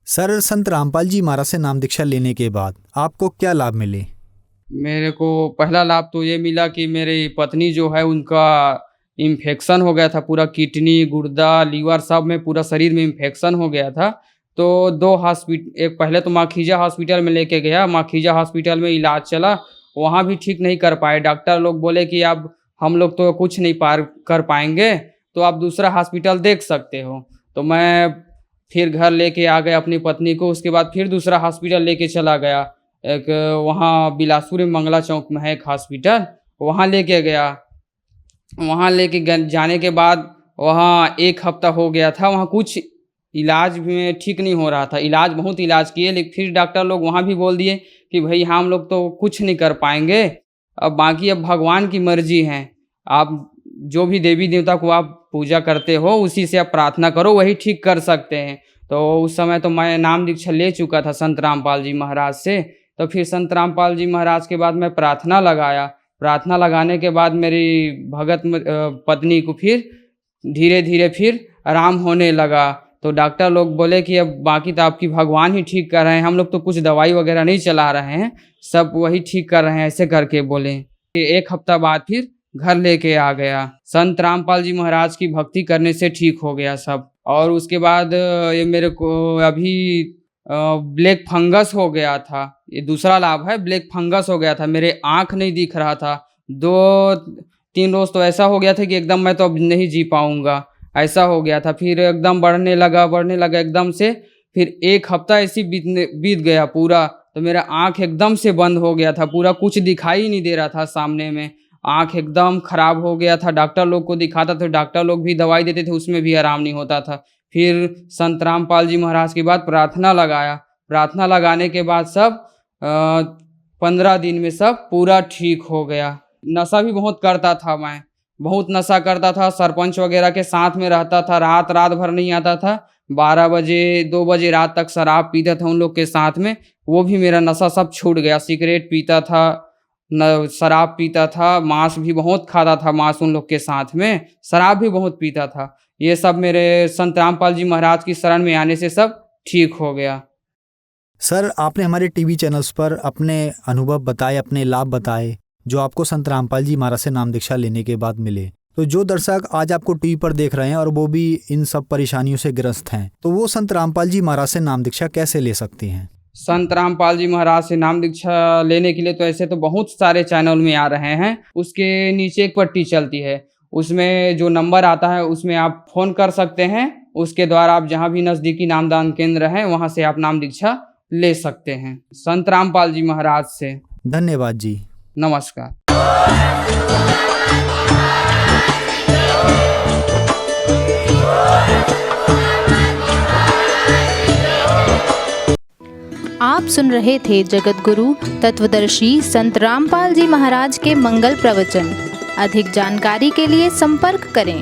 सर, संत रामपाल जी महाराज से नाम दीक्षा लेने के बाद आपको क्या लाभ मिले?
मेरे को पहला लाभ तो ये मिला कि मेरी पत्नी जो है उनका इन्फेक्शन हो गया था, पूरा किडनी, गुर्दा, लीवर सब में, पूरा शरीर में इन्फेक्शन हो गया था। तो 2 हॉस्पिटल, एक पहले तो माखीजा हॉस्पिटल में लेके गया। माखीजा हॉस्पिटल में इलाज चला, वहाँ भी ठीक नहीं कर पाए। डॉक्टर लोग बोले कि अब हम लोग तो कुछ नहीं कर पाएंगे, तो आप दूसरा हॉस्पिटल देख सकते हो। तो मैं फिर घर लेके आ गया अपनी पत्नी को। उसके बाद फिर दूसरा हॉस्पिटल लेके चला गया, एक वहाँ बिलासपुर में मंगला चौक में है एक हॉस्पिटल, वहाँ लेके गया। वहाँ लेके जाने के बाद वहाँ 1 हफ्ता हो गया था। वहाँ कुछ इलाज में ठीक नहीं हो रहा था, बहुत इलाज किए, लेकिन फिर डॉक्टर लोग वहाँ भी बोल दिए कि भाई हम लोग तो कुछ नहीं कर पाएंगे, अब बाकी अब भगवान की मर्जी है, आप जो भी देवी देवता को आप पूजा करते हो उसी से आप प्रार्थना करो, वही ठीक कर सकते हैं। तो उस समय तो मैं नाम दीक्षा ले चुका था संत रामपाल जी महाराज से। तो फिर संत रामपाल जी महाराज के बाद मैं प्रार्थना लगाया। प्रार्थना लगाने के बाद मेरी भगत पत्नी को फिर धीरे धीरे फिर आराम होने लगा। तो डॉक्टर लोग बोले कि अब बाकी तो आपकी भगवान ही ठीक कर रहे हैं, हम लोग तो कुछ दवाई वगैरह नहीं चला रहे हैं, सब वही ठीक कर रहे हैं, ऐसे करके बोले। 1 हफ्ता बाद फिर घर लेके आ गया। संत रामपाल जी महाराज की भक्ति करने से ठीक हो गया सब। और उसके बाद ये मेरे को अभी ब्लैक फंगस हो गया था, ये दूसरा लाभ है। ब्लैक फंगस हो गया था, मेरे आँख नहीं दिख रहा था। 2-3 रोज तो ऐसा हो गया था कि एकदम मैं तो अब नहीं जी पाऊँगा, ऐसा हो गया था। फिर एकदम बढ़ने लगा एकदम से। फिर 1 हफ्ता ऐसी बीत गया पूरा, तो मेरा आँख एकदम से बंद हो गया था, पूरा कुछ दिखाई नहीं दे रहा था सामने में, आँख एकदम खराब हो गया था। डॉक्टर लोग को दिखाता था, डॉक्टर लोग भी दवाई देते थे, उसमें भी आराम नहीं होता था। फिर संत रामपाल जी महाराज के बाद प्रार्थना लगाया। प्रार्थना लगाने के बाद सब 15 दिन में सब पूरा ठीक हो गया। नशा भी बहुत करता था मैं, बहुत नशा करता था, सरपंच वगैरह के साथ में रहता था, रात भर नहीं आता था, 12 बजे 2 बजे रात तक शराब पीता था उन लोग के साथ में। वो भी मेरा नशा सब छूट गया। सिगरेट पीता था, शराब पीता था, मांस भी बहुत खाता था, मांस उन लोग के साथ में, शराब भी बहुत पीता था। ये सब मेरे संत रामपाल जी महाराज की शरण में आने से सब ठीक हो गया।
सर, आपने हमारे टीवी चैनल्स पर अपने अनुभव बताए, अपने लाभ बताए जो आपको संत रामपाल जी महाराज से नाम दीक्षा लेने के बाद मिले। तो जो दर्शक आज आपको टीवी पर देख रहे हैं और वो भी इन सब परेशानियों से ग्रस्त हैं, तो वो संत रामपाल जी महाराज से नाम दीक्षा कैसे ले सकती हैं?
संत रामपाल जी महाराज से नाम दीक्षा लेने के लिए तो ऐसे तो बहुत सारे चैनल में आ रहे हैं। उसके नीचे एक पट्टी चलती है, उसमें जो नंबर आता है उसमें आप फ़ोन कर सकते हैं। उसके द्वारा आप जहाँ भी नज़दीकी नामदान केंद्र है वहाँ से आप नाम दीक्षा ले सकते हैं संत रामपाल जी महाराज से।
धन्यवाद जी,
नमस्कार।
आप सुन रहे थे जगत गुरु तत्वदर्शी संत रामपाल जी महाराज के मंगल प्रवचन। अधिक जानकारी के लिए संपर्क करें